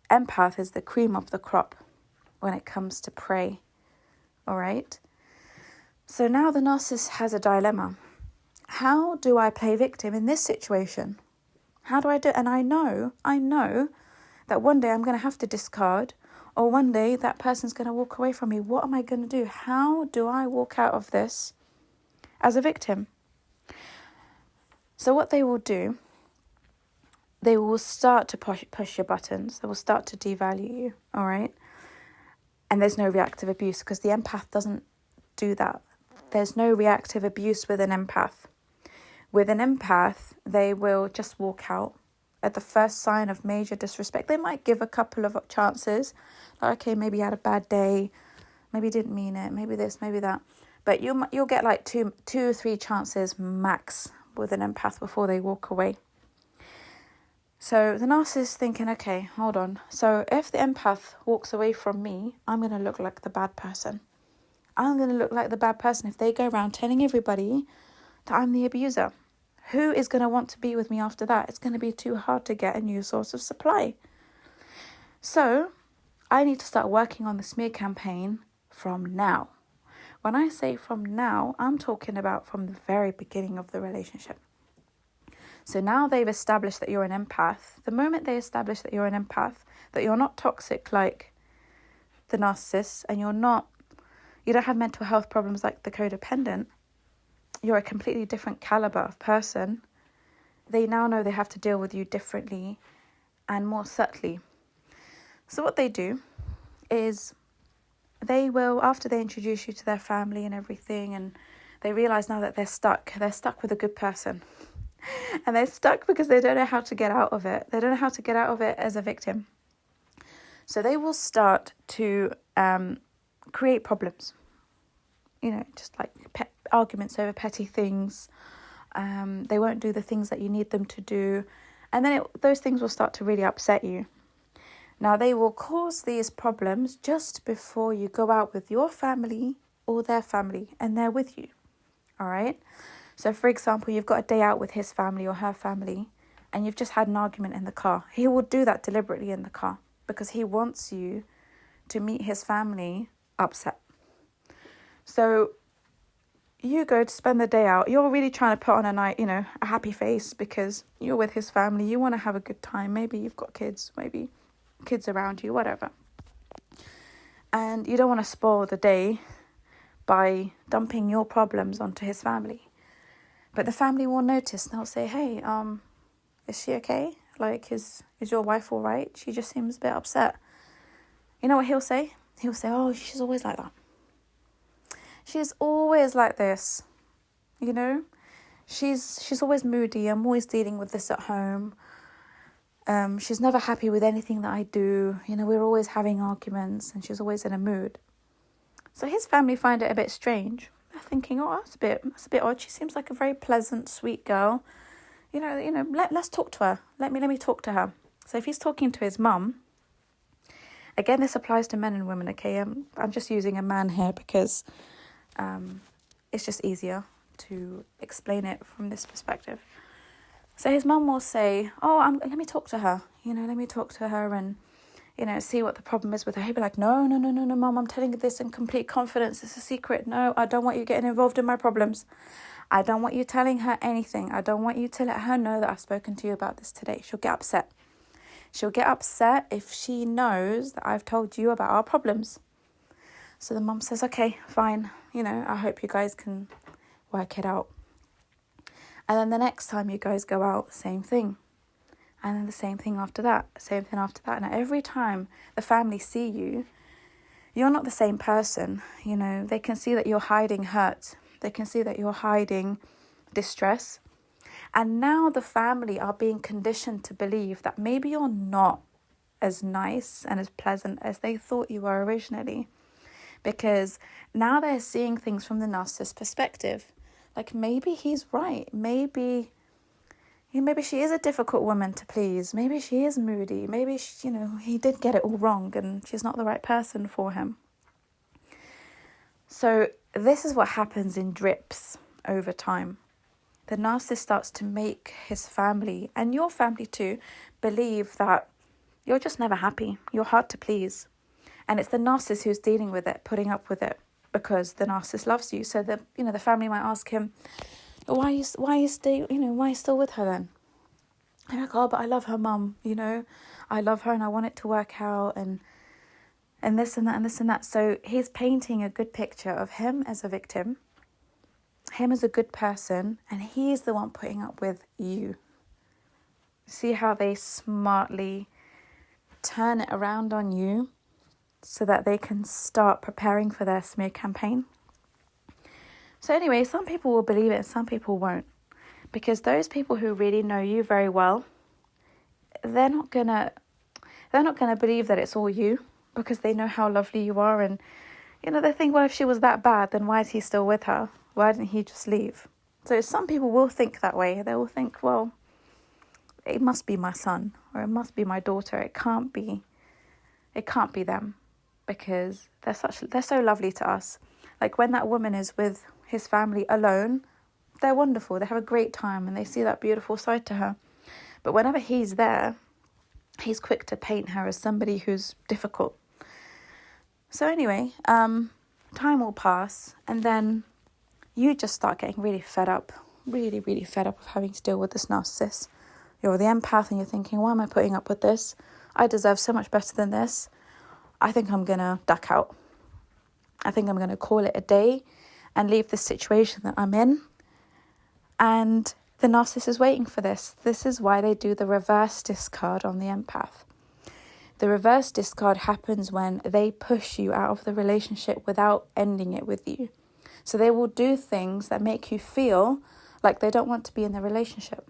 empath is the cream of the crop when it comes to prey. All right? So now the narcissist has a dilemma. How do I play victim in this situation? How do I do it? And I know that one day I'm going to have to discard, or one day that person's going to walk away from me. What am I going to do? How do I walk out of this as a victim? So what they will do, they will start to push your buttons. They will start to devalue you, all right? And there's no reactive abuse because the empath doesn't do that. There's no reactive abuse with an empath. With an empath, they will just walk out at the first sign of major disrespect. They might give a couple of chances. Like, okay, maybe you had a bad day. Maybe you didn't mean it. Maybe this, maybe that. But you'll get like two or three chances max with an empath before they walk away. So the narcissist is thinking, okay, hold on. So if the empath walks away from me, I'm going to look like the bad person. I'm going to look like the bad person if they go around telling everybody that I'm the abuser. Who is going to want to be with me after that? It's going to be too hard to get a new source of supply. So I need to start working on the smear campaign from now. When I say from now, I'm talking about from the very beginning of the relationship. So now they've established that you're an empath. The moment they establish that you're an empath, that you're not toxic like the narcissist, and you don't have mental health problems like the codependent, you're a completely different caliber of person. They now know they have to deal with you differently and more subtly. So what they do is they will, after they introduce you to their family and everything, and they realise now that they're stuck with a good person. And they're stuck because they don't know how to get out of it. They don't know how to get out of it as a victim. So they will start to create problems. Just like arguments over petty things. They won't do the things that you need them to do. And then those things will start to really upset you. Now, they will cause these problems just before you go out with your family or their family, and they're with you. All right? So, for example, you've got a day out with his family or her family, and you've just had an argument in the car. He will do that deliberately in the car because he wants you to meet his family upset. So you go to spend the day out. You're really trying to put on a happy face because you're with his family. You want to have a good time. Maybe you've got kids. Maybe kids around you, whatever. And you don't want to spoil the day by dumping your problems onto his family. But the family will notice. They'll say, hey, is she okay? Like, is your wife all right? She just seems a bit upset. You know what he'll say? He'll say, oh, she's always like that. She's always like this. You know? She's always moody. I'm always dealing with this at home. She's never happy with anything that I do. You know, we're always having arguments and she's always in a mood. So his family find it a bit strange. They're thinking, oh, that's a bit odd. She seems like a very pleasant, sweet girl. You know, let's talk to her. Let me talk to her. So if he's talking to his mum, again, this applies to men and women, okay? I'm just using a man here because it's just easier to explain it from this perspective. So his mum will say, oh, let me talk to her. You know, let me talk to her and, you know, see what the problem is with her. He'll be like, no, Mum, I'm telling you this in complete confidence. It's a secret. No, I don't want you getting involved in my problems. I don't want you telling her anything. I don't want you to let her know that I've spoken to you about this today. She'll get upset. She'll get upset if she knows that I've told you about our problems. So the mum says, okay, fine. You know, I hope you guys can work it out. And then the next time you guys go out, same thing. And then the same thing after that, same thing after that. Now, every time the family see you, you're not the same person. You know, they can see that you're hiding hurt. They can see that you're hiding distress. And now the family are being conditioned to believe that maybe you're not as nice and as pleasant as they thought you were originally. Because now they're seeing things from the narcissist perspective. Like, maybe he's right. Maybe she is a difficult woman to please. Maybe she is moody. Maybe, he did get it all wrong and she's not the right person for him. So this is what happens in drips over time. The narcissist starts to make his family, and your family too, believe that you're just never happy. You're hard to please. And it's the narcissist who's dealing with it, putting up with it, because the narcissist loves you. So the family might ask him, why are you still with her then? And you're like, oh, but I love her, Mum. I love her and I want it to work out and this and that and this and that. So he's painting a good picture of him as a victim, him as a good person, and he's the one putting up with you. See how they smartly turn it around on you so that they can start preparing for their smear campaign. So anyway, some people will believe it and some people won't. Because those people who really know you very well, they're not gonna believe that it's all you, because they know how lovely you are, and they think, well, if she was that bad, then why is he still with her? Why didn't he just leave? So some people will think that way. They will think, well, it must be my son or it must be my daughter. It can't be them, because they're so lovely to us. Like when that woman is with his family alone, they're wonderful. They have a great time and they see that beautiful side to her. But whenever he's there, he's quick to paint her as somebody who's difficult. So anyway, time will pass, and then you just start getting really fed up, really, really fed up of having to deal with this narcissist. You're the empath and you're thinking, why am I putting up with this? I deserve so much better than this. I think I'm going to duck out. I think I'm going to call it a day and leave the situation that I'm in. And the narcissist is waiting for this. This is why they do the reverse discard on the empath. The reverse discard happens when they push you out of the relationship without ending it with you. So they will do things that make you feel like they don't want to be in the relationship.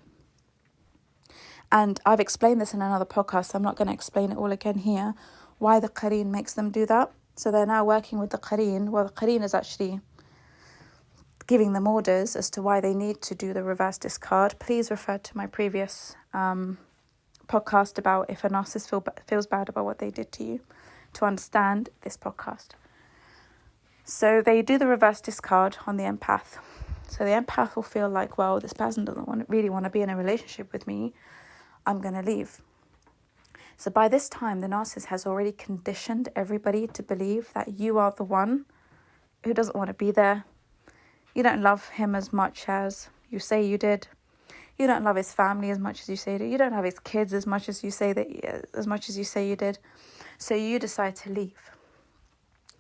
And I've explained this in another podcast, so I'm not going to explain it all again here, why the qareen makes them do that. So they're now working with the qareen. Well, the qareen is actually giving them orders as to why they need to do the reverse discard. Please refer to my previous podcast about if a narcissist feels bad about what they did to you to understand this podcast. So they do the reverse discard on the empath. So the empath will feel like, well, this person doesn't really want to be in a relationship with me. I'm going to leave. So by this time, the narcissist has already conditioned everybody to believe that you are the one who doesn't want to be there. You don't love him as much as you say you did. You don't love his family as much as you say you do. You don't love his kids as much as you say you did. So you decide to leave.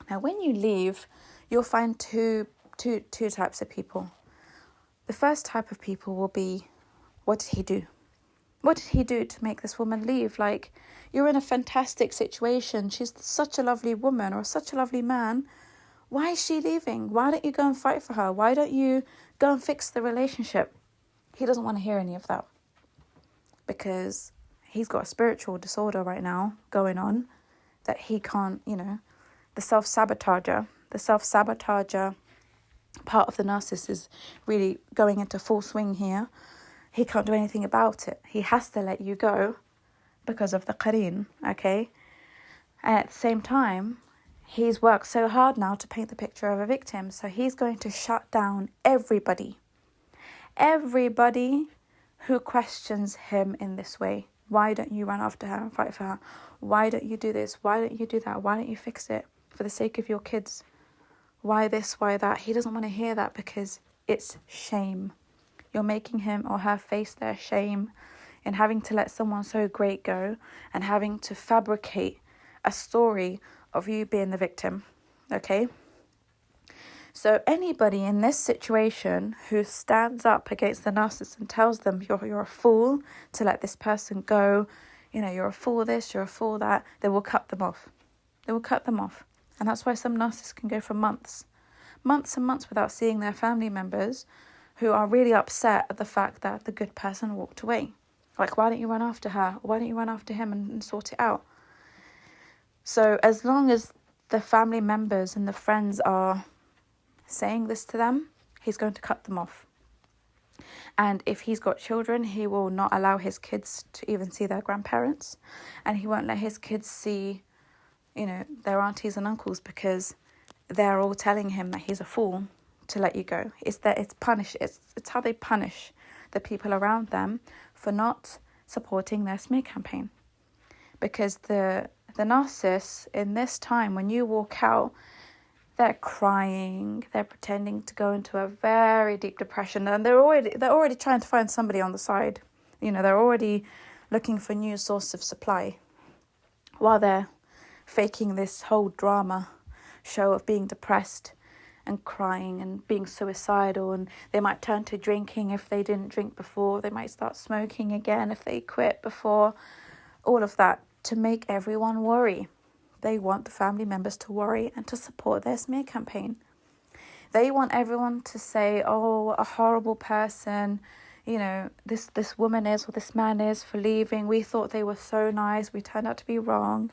Now, when you leave, you'll find two types of people. The first type of people will be, what did he do? What did he do to make this woman leave? Like, you're in a fantastic situation. She's such a lovely woman or such a lovely man. Why is she leaving? Why don't you go and fight for her? Why don't you go and fix the relationship? He doesn't want to hear any of that, because he's got a spiritual disorder right now going on that he can't, the self-sabotager part of the narcissist is really going into full swing here. He can't do anything about it. He has to let you go because of the qareen, okay? And at the same time, he's worked so hard now to paint the picture of a victim. So he's going to shut down everybody who questions him in this way. Why don't you run after her and fight for her? Why don't you do this? Why don't you do that? Why don't you fix it for the sake of your kids? Why this? Why that? He doesn't want to hear that because it's shame. You're making him or her face their shame in having to let someone so great go and having to fabricate a story of you being the victim, okay? So anybody in this situation who stands up against the narcissist and tells them you're a fool to let this person go, you're a fool this, you're a fool that, they will cut them off. They will cut them off. And that's why some narcissists can go for months and months without seeing their family members who are really upset at the fact that the good person walked away. Like, why don't you run after her? Why don't you run after him and sort it out? So as long as the family members and the friends are saying this to them, he's going to cut them off. And if he's got children, he will not allow his kids to even see their grandparents, and he won't let his kids see, their aunties and uncles, because they're all telling him that he's a fool to let you go. It's how they punish the people around them for not supporting their smear campaign. Because the narcissists in this time, when you walk out, they're crying, they're pretending to go into a very deep depression, and they're already trying to find somebody on the side. They're already looking for new source of supply while they're faking this whole drama show of being depressed and crying and being suicidal. And they might turn to drinking if they didn't drink before. They might start smoking again if they quit before. All of that to make everyone worry. They want the family members to worry and to support their smear campaign. They want everyone to say, oh, a horrible person, this woman is or this man is for leaving. We thought they were so nice. We turned out to be wrong.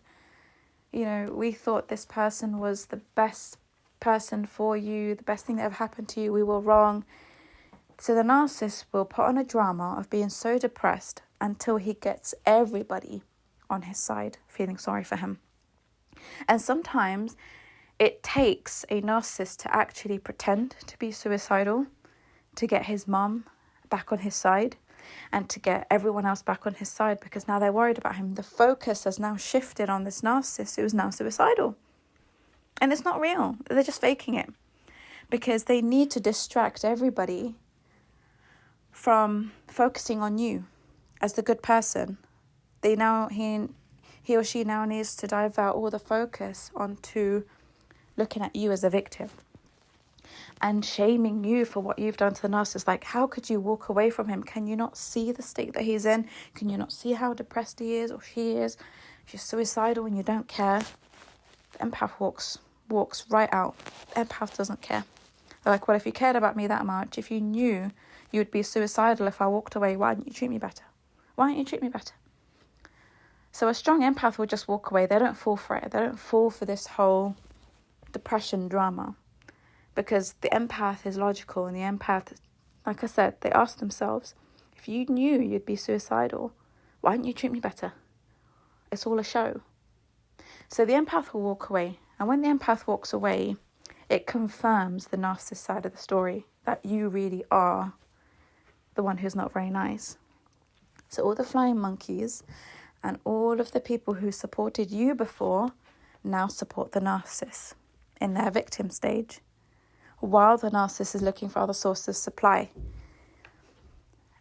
We thought this person was the best person for you, the best thing that ever happened to you. We were wrong. So the narcissist will put on a drama of being so depressed until he gets everybody on his side feeling sorry for him. And sometimes it takes a narcissist to actually pretend to be suicidal to get his mum back on his side and to get everyone else back on his side, because now they're worried about him. The focus has now shifted on this narcissist who is now suicidal. And it's not real. They're just faking it because they need to distract everybody from focusing on you as the good person. He or she now needs to divert all the focus onto looking at you as a victim and shaming you for what you've done to the narcissist. Like, how could you walk away from him? Can you not see the state that he's in? Can you not see how depressed he is or she is? She's suicidal and you don't care. The empath walks right out. The empath doesn't care. They're like, well, if you cared about me that much, if you knew you would be suicidal if I walked away, why didn't you treat me better? Why didn't you treat me better? So a strong empath will just walk away. They don't fall for it. They don't fall for this whole depression drama, because the empath is logical, and the empath, like I said, they ask themselves, if you knew you'd be suicidal, why didn't you treat me better? It's all a show. So the empath will walk away. And when the empath walks away, it confirms the narcissist side of the story, that you really are the one who's not very nice. So all the flying monkeys and all of the people who supported you before now support the narcissist in their victim stage, while the narcissist is looking for other sources of supply.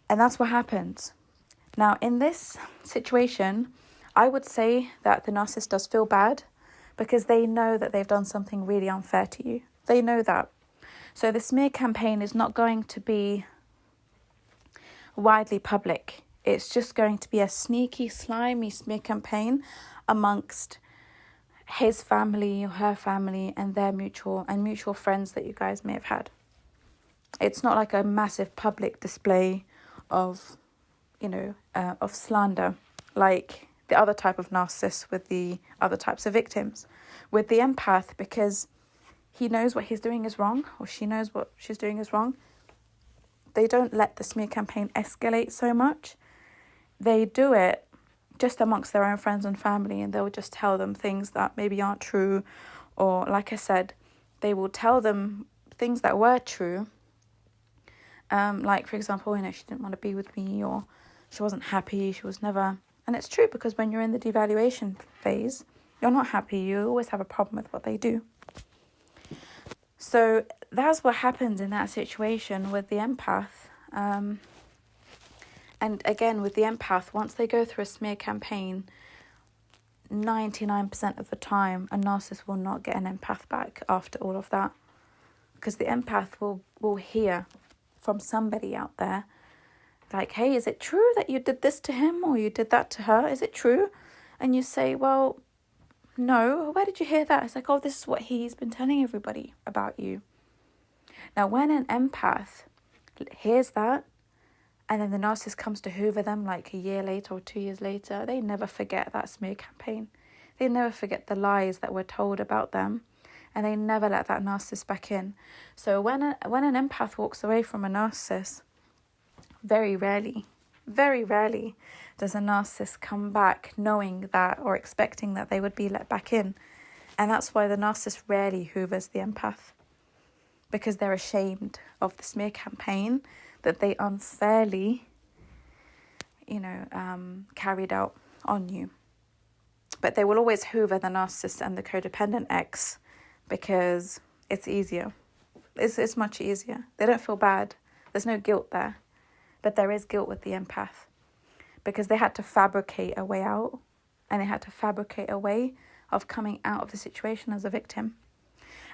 And that's what happens. Now, in this situation, I would say that the narcissist does feel bad because they know that they've done something really unfair to you. They know that. So the smear campaign is not going to be widely public. It's just going to be a sneaky, slimy smear campaign amongst his family or her family and their mutual friends that you guys may have had. It's not like a massive public display of, of slander, like the other type of narcissist with the other types of victims. With the empath, because he knows what he's doing is wrong, or she knows what she's doing is wrong, they don't let the smear campaign escalate so much. They do it just amongst their own friends and family, and they'll just tell them things that maybe aren't true, or like I said, they will tell them things that were true. Like, for example, she didn't want to be with me, or she wasn't happy, she was never... And it's true, because when you're in the devaluation phase, you're not happy, you always have a problem with what they do. So that's what happens in that situation with the empath. And again, with the empath, once they go through a smear campaign, 99% of the time, a narcissist will not get an empath back after all of that. Because the empath will hear from somebody out there, like, hey, is it true that you did this to him or you did that to her? Is it true? And you say, well, no, where did you hear that? It's like, oh, this is what he's been telling everybody about you. Now, when an empath hears that, and then the narcissist comes to hoover them like a year later or 2 years later, they never forget that smear campaign. They never forget the lies that were told about them, and they never let that narcissist back in. So when an empath walks away from a narcissist, very rarely does a narcissist come back knowing that or expecting that they would be let back in. And that's why the narcissist rarely hoovers the empath, because they're ashamed of the smear campaign that they unfairly, carried out on you. But they will always hoover the narcissist and the codependent ex because it's easier. It's much easier. They don't feel bad. There's no guilt there. But there is guilt with the empath, because they had to fabricate a way out, and they had to fabricate a way of coming out of the situation as a victim.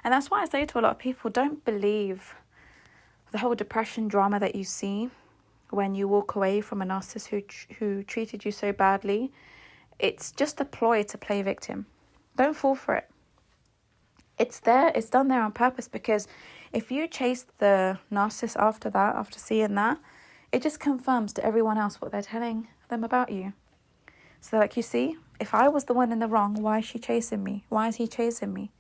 And that's why I say to a lot of people, don't believe the whole depression drama that you see when you walk away from a narcissist who treated you so badly. It's just a ploy to play victim. Don't fall for it. It's done there on purpose, because if you chase the narcissist after seeing that, it just confirms to everyone else what they're telling them about you. So like, you see, if I was the one in the wrong, why is she chasing me? Why is he chasing me?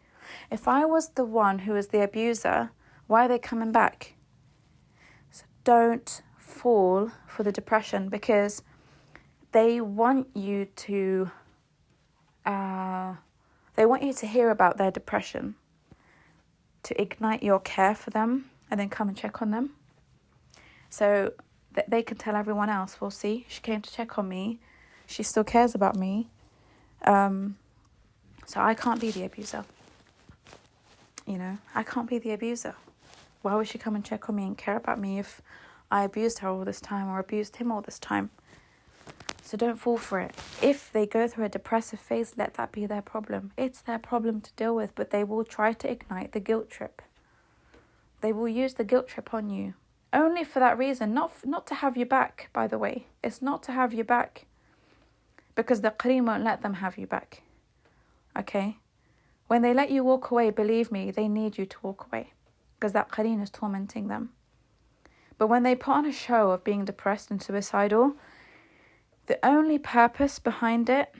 If I was the one who was the abuser, why are they coming back? So don't fall for the depression, because they want you to hear about their depression, to ignite your care for them and then come and check on them. So that they can tell everyone else, well, see, she came to check on me, she still cares about me, so I can't be the abuser. I can't be the abuser. Why would she come and check on me and care about me if I abused her all this time or abused him all this time? So don't fall for it. If they go through a depressive phase, let that be their problem. It's their problem to deal with, but they will try to ignite the guilt trip. They will use the guilt trip on you. Only for that reason, not to have you back, by the way. It's not to have you back, because the qareen won't let them have you back. Okay? When they let you walk away, believe me, they need you to walk away, because that qareen is tormenting them. But when they put on a show of being depressed and suicidal, the only purpose behind it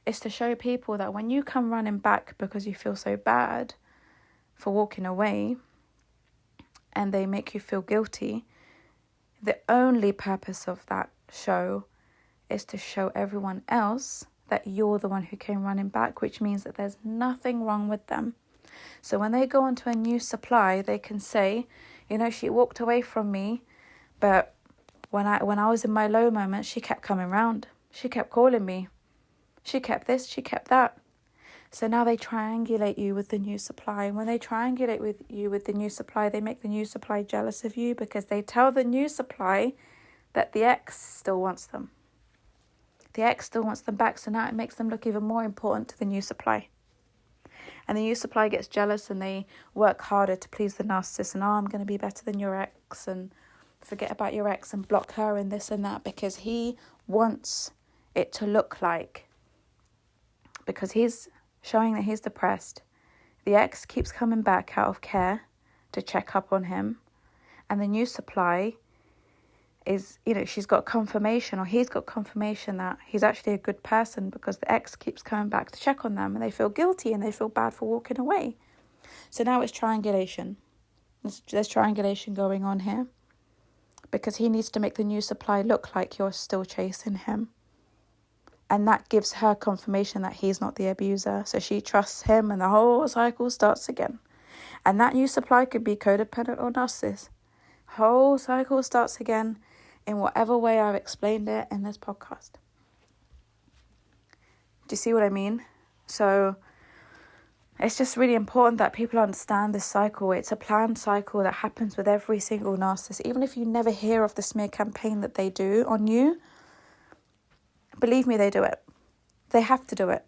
is to show people that when you come running back because you feel so bad for walking away, and they make you feel guilty, the only purpose of that show is to show everyone else that you're the one who came running back, which means that there's nothing wrong with them. So when they go onto a new supply, they can say, she walked away from me, but when I was in my low moment, she kept coming round. She kept calling me. She kept this, she kept that. So now they triangulate you with the new supply. And when they triangulate with you with the new supply, they make the new supply jealous of you, because they tell the new supply that the ex still wants them. The ex still wants them back, so now it makes them look even more important to the new supply. And the new supply gets jealous and they work harder to please the narcissist. And, I'm going to be better than your ex, and forget about your ex and block her and this and that, because he wants it to look like, because he's showing that he's depressed, the ex keeps coming back out of care to check up on him. And the new supply is, she's got confirmation, or he's got confirmation that he's actually a good person, because the ex keeps coming back to check on them, and they feel guilty and they feel bad for walking away. So now it's triangulation. There's triangulation going on here, because he needs to make the new supply look like you're still chasing him. And that gives her confirmation that he's not the abuser. So she trusts him, and the whole cycle starts again. And that new supply could be codependent or narcissist. Whole cycle starts again in whatever way I've explained it in this podcast. Do you see what I mean? So it's just really important that people understand this cycle. It's a planned cycle that happens with every single narcissist. Even if you never hear of the smear campaign that they do on you, believe me, they do it. They have to do it,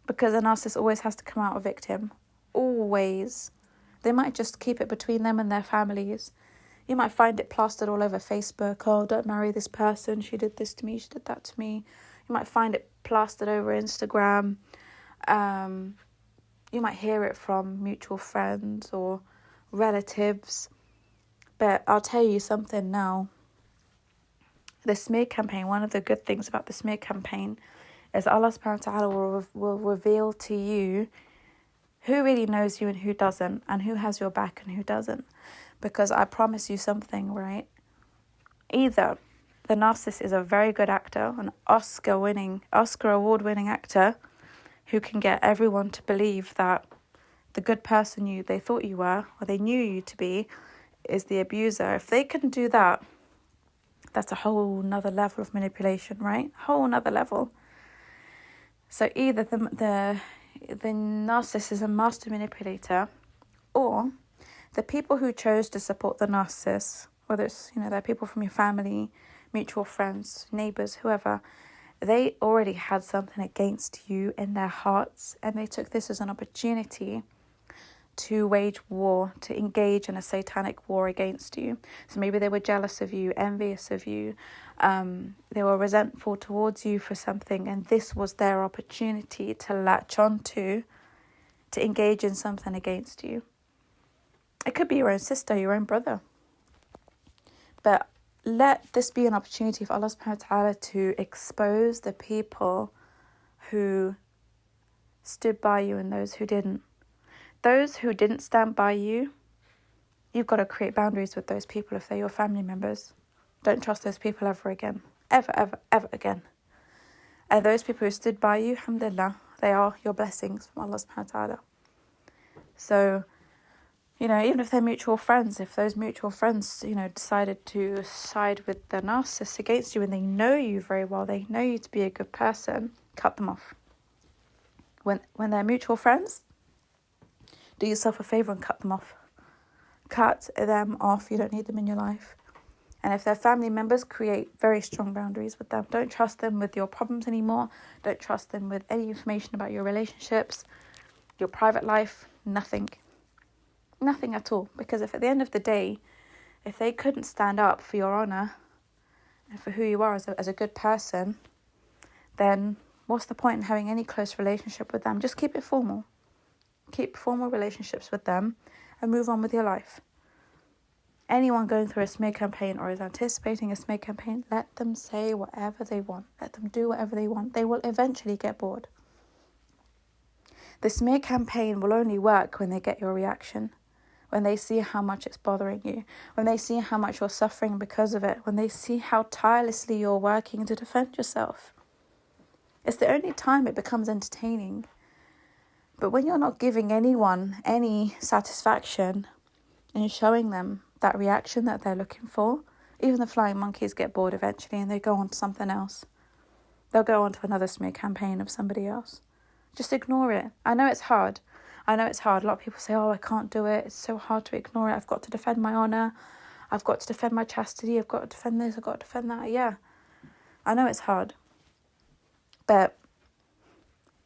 because a narcissist always has to come out a victim. Always. They might just keep it between them and their families. You might find it plastered all over Facebook. Oh, don't marry this person. She did this to me. She did that to me. You might find it plastered over Instagram. You might hear it from mutual friends or relatives. But I'll tell you something now. The smear campaign, one of the good things about the smear campaign is Allah subhanahu wa ta'ala will reveal to you who really knows you and who doesn't, and who has your back and who doesn't. Because I promise you something, right? Either the narcissist is a very good actor, an Oscar award-winning actor, who can get everyone to believe that the good person they thought you were, or they knew you to be, is the abuser. If they can do that, that's a whole nother level of manipulation, right? Whole nother level. So either the narcissist is a master manipulator, or the people who chose to support the narcissist, whether it's, they're people from your family, mutual friends, neighbours, whoever, they already had something against you in their hearts, and they took this as an opportunity to wage war, to engage in a satanic war against you. So maybe they were jealous of you, envious of you, they were resentful towards you for something, and this was their opportunity to latch onto, to engage in something against you. It could be your own sister, your own brother. But let this be an opportunity for Allah subhanahu wa ta'ala to expose the people who stood by you and those who didn't. Those who didn't stand by you, you've got to create boundaries with those people if they're your family members. Don't trust those people ever again. Ever, ever, ever again. And those people who stood by you, alhamdulillah, they are your blessings from Allah subhanahu wa ta'ala. So, even if they're mutual friends, if those mutual friends, decided to side with the narcissist against you, and they know you very well, they know you to be a good person, cut them off. When they're mutual friends, do yourself a favour and cut them off. Cut them off. You don't need them in your life. And if they're family members, create very strong boundaries with them. Don't trust them with your problems anymore. Don't trust them with any information about your relationships, your private life, nothing. Nothing at all. Because if at the end of the day, if they couldn't stand up for your honour and for who you are as a good person, then what's the point in having any close relationship with them? Just keep it formal. Keep formal relationships with them and move on with your life. Anyone going through a smear campaign or is anticipating a smear campaign, let them say whatever they want. Let them do whatever they want. They will eventually get bored. The smear campaign will only work when they get your reaction, when they see how much it's bothering you, when they see how much you're suffering because of it, when they see how tirelessly you're working to defend yourself. It's the only time it becomes entertaining. But when you're not giving anyone any satisfaction in showing them that reaction that they're looking for, even the flying monkeys get bored eventually and they go on to something else. They'll go on to another smear campaign of somebody else. Just ignore it. I know it's hard. A lot of people say, oh, I can't do it. It's so hard to ignore it. I've got to defend my honour. I've got to defend my chastity, I've got to defend this, I've got to defend that. Yeah, I know it's hard, but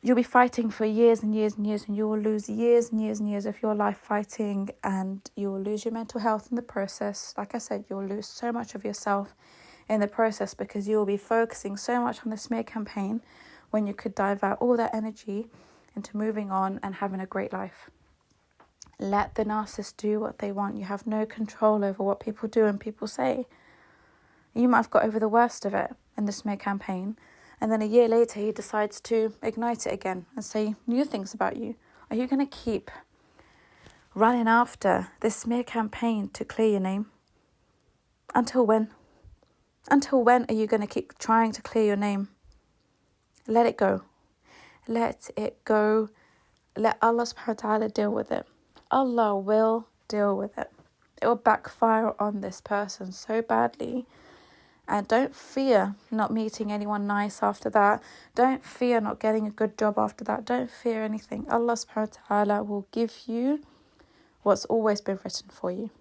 you'll be fighting for years and years and years, and you will lose years and years and years of your life fighting, and you will lose your mental health in the process. Like I said, you'll lose so much of yourself in the process because you will be focusing so much on the smear campaign when you could divert all that energy into moving on and having a great life. Let the narcissist do what they want. You have no control over what people do and people say. You might have got over the worst of it in the smear campaign, and then a year later he decides to ignite it again and say new things about you. Are you going to keep running after this smear campaign to clear your name? Until when? Until when are you going to keep trying to clear your name? Let it go. Let it go. Let Allah subhanahu wa ta'ala deal with it. Allah will deal with it. It will backfire on this person so badly. And don't fear not meeting anyone nice after that. Don't fear not getting a good job after that. Don't fear anything. Allah subhanahu wa ta'ala will give you what's always been written for you.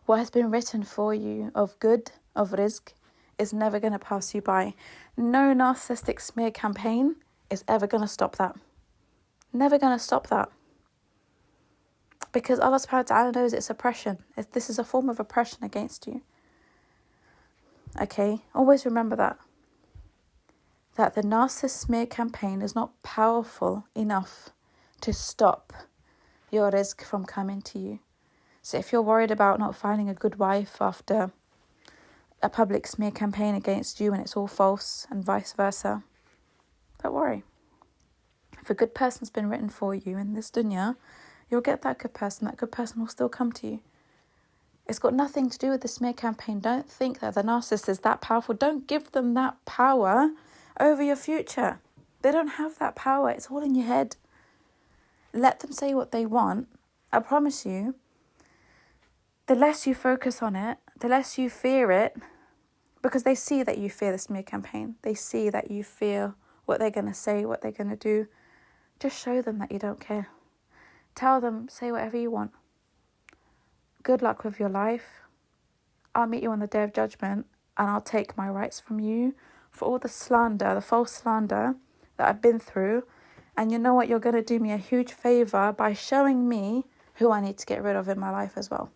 What has been written for you of good, of rizq, is never going to pass you by. No narcissistic smear campaign is ever going to stop that. Never going to stop that. Because Allah subhanahu wa ta'ala knows it's oppression. This is a form of oppression against you. Okay, always remember that the narcissist smear campaign is not powerful enough to stop your rizq from coming to you. So if you're worried about not finding a good wife after a public smear campaign against you and it's all false and vice versa, don't worry. If a good person's been written for you in this dunya, you'll get that good person. That good person will still come to you. It's got nothing to do with the smear campaign. Don't think that the narcissist is that powerful. Don't give them that power over your future. They don't have that power. It's all in your head. Let them say what they want. I promise you, the less you focus on it, the less you fear it, because they see that you fear the smear campaign. They see that you fear what they're going to say, what they're going to do. Just show them that you don't care. Tell them, say whatever you want. Good luck with your life. I'll meet you on the day of judgment and I'll take my rights from you for all the slander, the false slander that I've been through. And you know what? You're going to do me a huge favour by showing me who I need to get rid of in my life as well.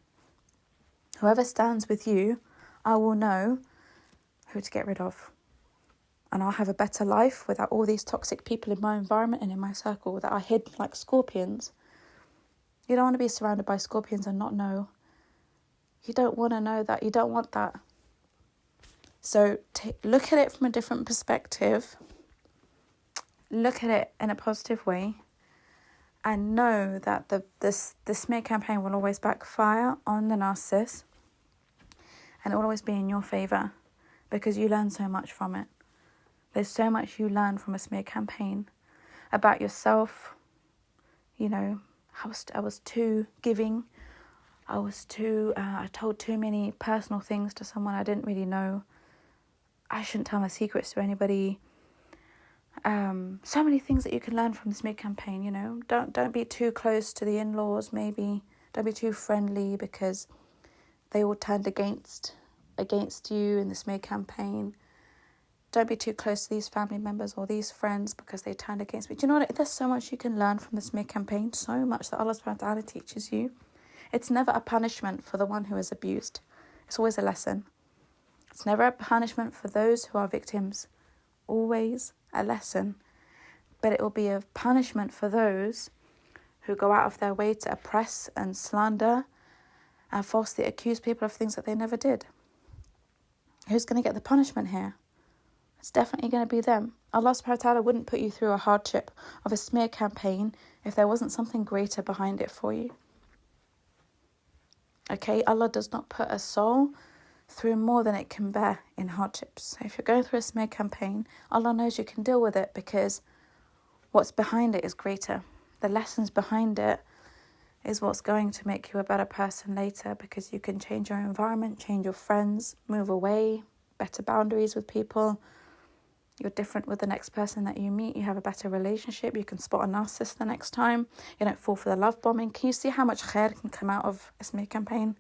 Whoever stands with you, I will know who to get rid of. And I'll have a better life without all these toxic people in my environment and in my circle that are hidden like scorpions. You don't want to be surrounded by scorpions and not know. You don't want to know that. You don't want that. So look at it from a different perspective. Look at it in a positive way. And know that the smear campaign will always backfire on the narcissist. And it will always be in your favour. Because you learn so much from it. There's so much you learn from a smear campaign. About yourself. You know, I was too giving. I told too many personal things to someone I didn't really know. I shouldn't tell my secrets to anybody. So many things that you can learn from the smear campaign, you know. Don't be too close to the in-laws, maybe. Don't be too friendly because they all turned against you in the smear campaign. Don't be too close to these family members or these friends because they turned against me. Do you know what? There's so much you can learn from the smear campaign. So much that Allah subhanahu wa ta'ala teaches you. It's never a punishment for the one who is abused. It's always a lesson. It's never a punishment for those who are victims. Always a lesson. But it will be a punishment for those who go out of their way to oppress and slander and falsely accuse people of things that they never did. Who's going to get the punishment here? It's definitely going to be them. Allah subhanahu wa ta'ala wouldn't put you through a hardship of a smear campaign if there wasn't something greater behind it for you. Okay, Allah does not put a soul through more than it can bear in hardships. So if you're going through a smear campaign, Allah knows you can deal with it because what's behind it is greater. The lessons behind it is what's going to make you a better person later, because you can change your environment, change your friends, move away, better boundaries with people. You're different with the next person that you meet. You have a better relationship. You can spot a narcissist the next time. You don't fall for the love bombing. Can you see how much khair can come out of a smear campaign?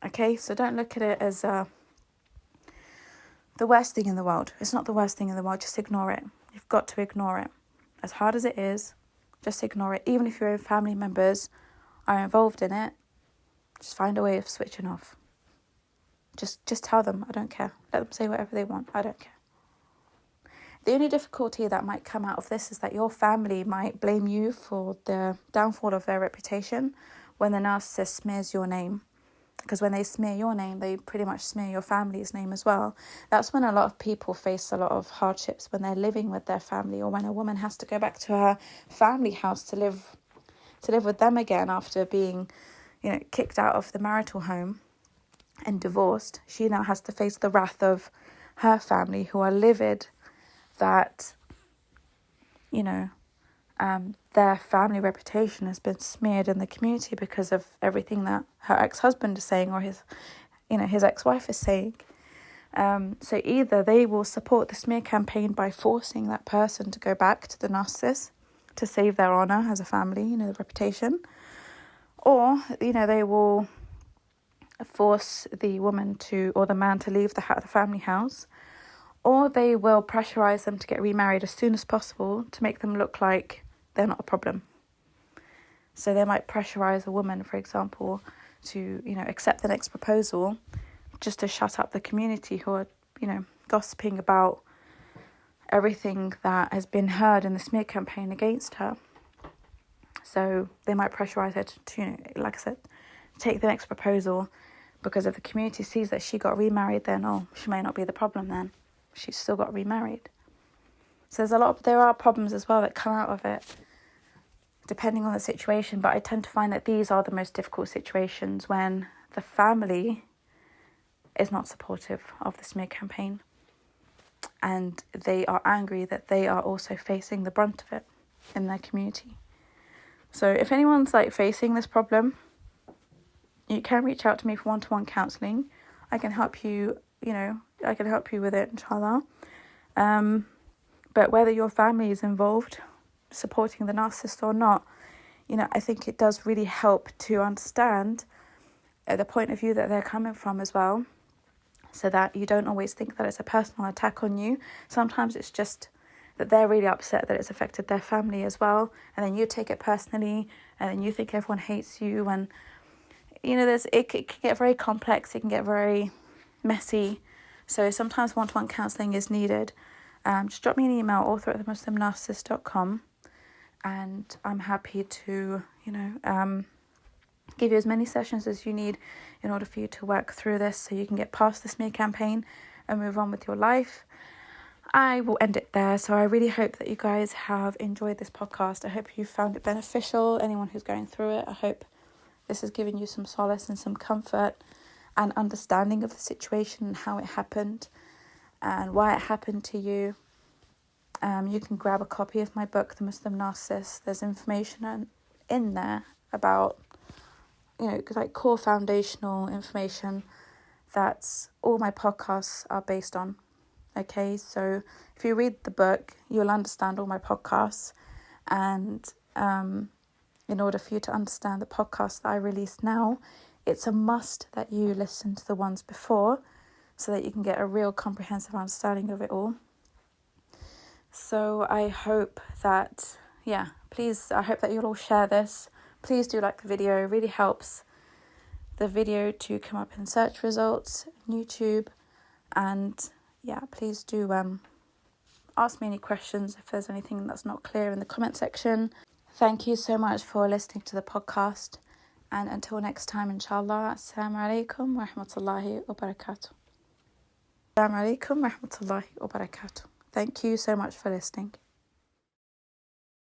Okay, so don't look at it as the worst thing in the world. It's not the worst thing in the world. Just ignore it. You've got to ignore it. As hard as it is, just ignore it. Even if your own family members are involved in it, just find a way of switching off. Just tell them, I don't care. Let them say whatever they want. I don't care. The only difficulty that might come out of this is that your family might blame you for the downfall of their reputation when the narcissist smears your name. Because when they smear your name, they pretty much smear your family's name as well. That's when a lot of people face a lot of hardships when they're living with their family, or when a woman has to go back to her family house to live with them again after being, kicked out of the marital home and divorced. She now has to face the wrath of her family, who are livid that, their family reputation has been smeared in the community because of everything that her ex-husband is saying, or his ex-wife is saying. So either they will support the smear campaign by forcing that person to go back to the narcissist to save their honour as a family, the reputation, or, they will force the woman or the man to leave the family house, or they will pressurise them to get remarried as soon as possible to make them look like they're not a problem. So they might pressurise a woman, for example, to, accept the next proposal just to shut up the community who are, gossiping about everything that has been heard in the smear campaign against her. So they might pressurise her to, like I said, take the next proposal, because if the community sees that she got remarried, then, she may not be the problem then. She's still got remarried. So there are problems as well that come out of it, depending on the situation. But I tend to find that these are the most difficult situations, when the family is not supportive of the smear campaign, and they are angry that they are also facing the brunt of it in their community. So if anyone's facing this problem, you can reach out to me for one-to-one counselling. I can help you, I can help you with it, inshallah. But whether your family is involved, supporting the narcissist or not, I think it does really help to understand the point of view that they're coming from as well, so that you don't always think that it's a personal attack on you. Sometimes it's just that they're really upset that it's affected their family as well, and then you take it personally, and then you think everyone hates you, and it can get very complex, it can get very messy. So sometimes one-to-one counselling is needed. Just drop me an email, author@themuslimnarcissist.com, and I'm happy to, give you as many sessions as you need in order for you to work through this, so you can get past the smear campaign and move on with your life. I will end it there. So I really hope that you guys have enjoyed this podcast. I hope you found it beneficial, anyone who's going through it. I hope this has given you some solace and some comfort and understanding of the situation and how it happened and why it happened to you. You can grab a copy of my book, The Muslim Narcissist. There's information in there about, core foundational information that's all my podcasts are based on. Okay, so if you read the book, you'll understand all my podcasts. And in order for you to understand the podcast that I release now, it's a must that you listen to the ones before, so that you can get a real comprehensive understanding of it all. So I hope that, I hope that you'll all share this. Please do like the video. It really helps the video to come up in search results on YouTube. And please do ask me any questions if there's anything that's not clear in the comment section. Thank you so much for listening to the podcast. And until next time, inshallah, Assalamu alaikum wa rahmatullahi wa barakatuh. Assalamu alaikum wa rahmatullahi wa barakatuh. Thank you so much for listening.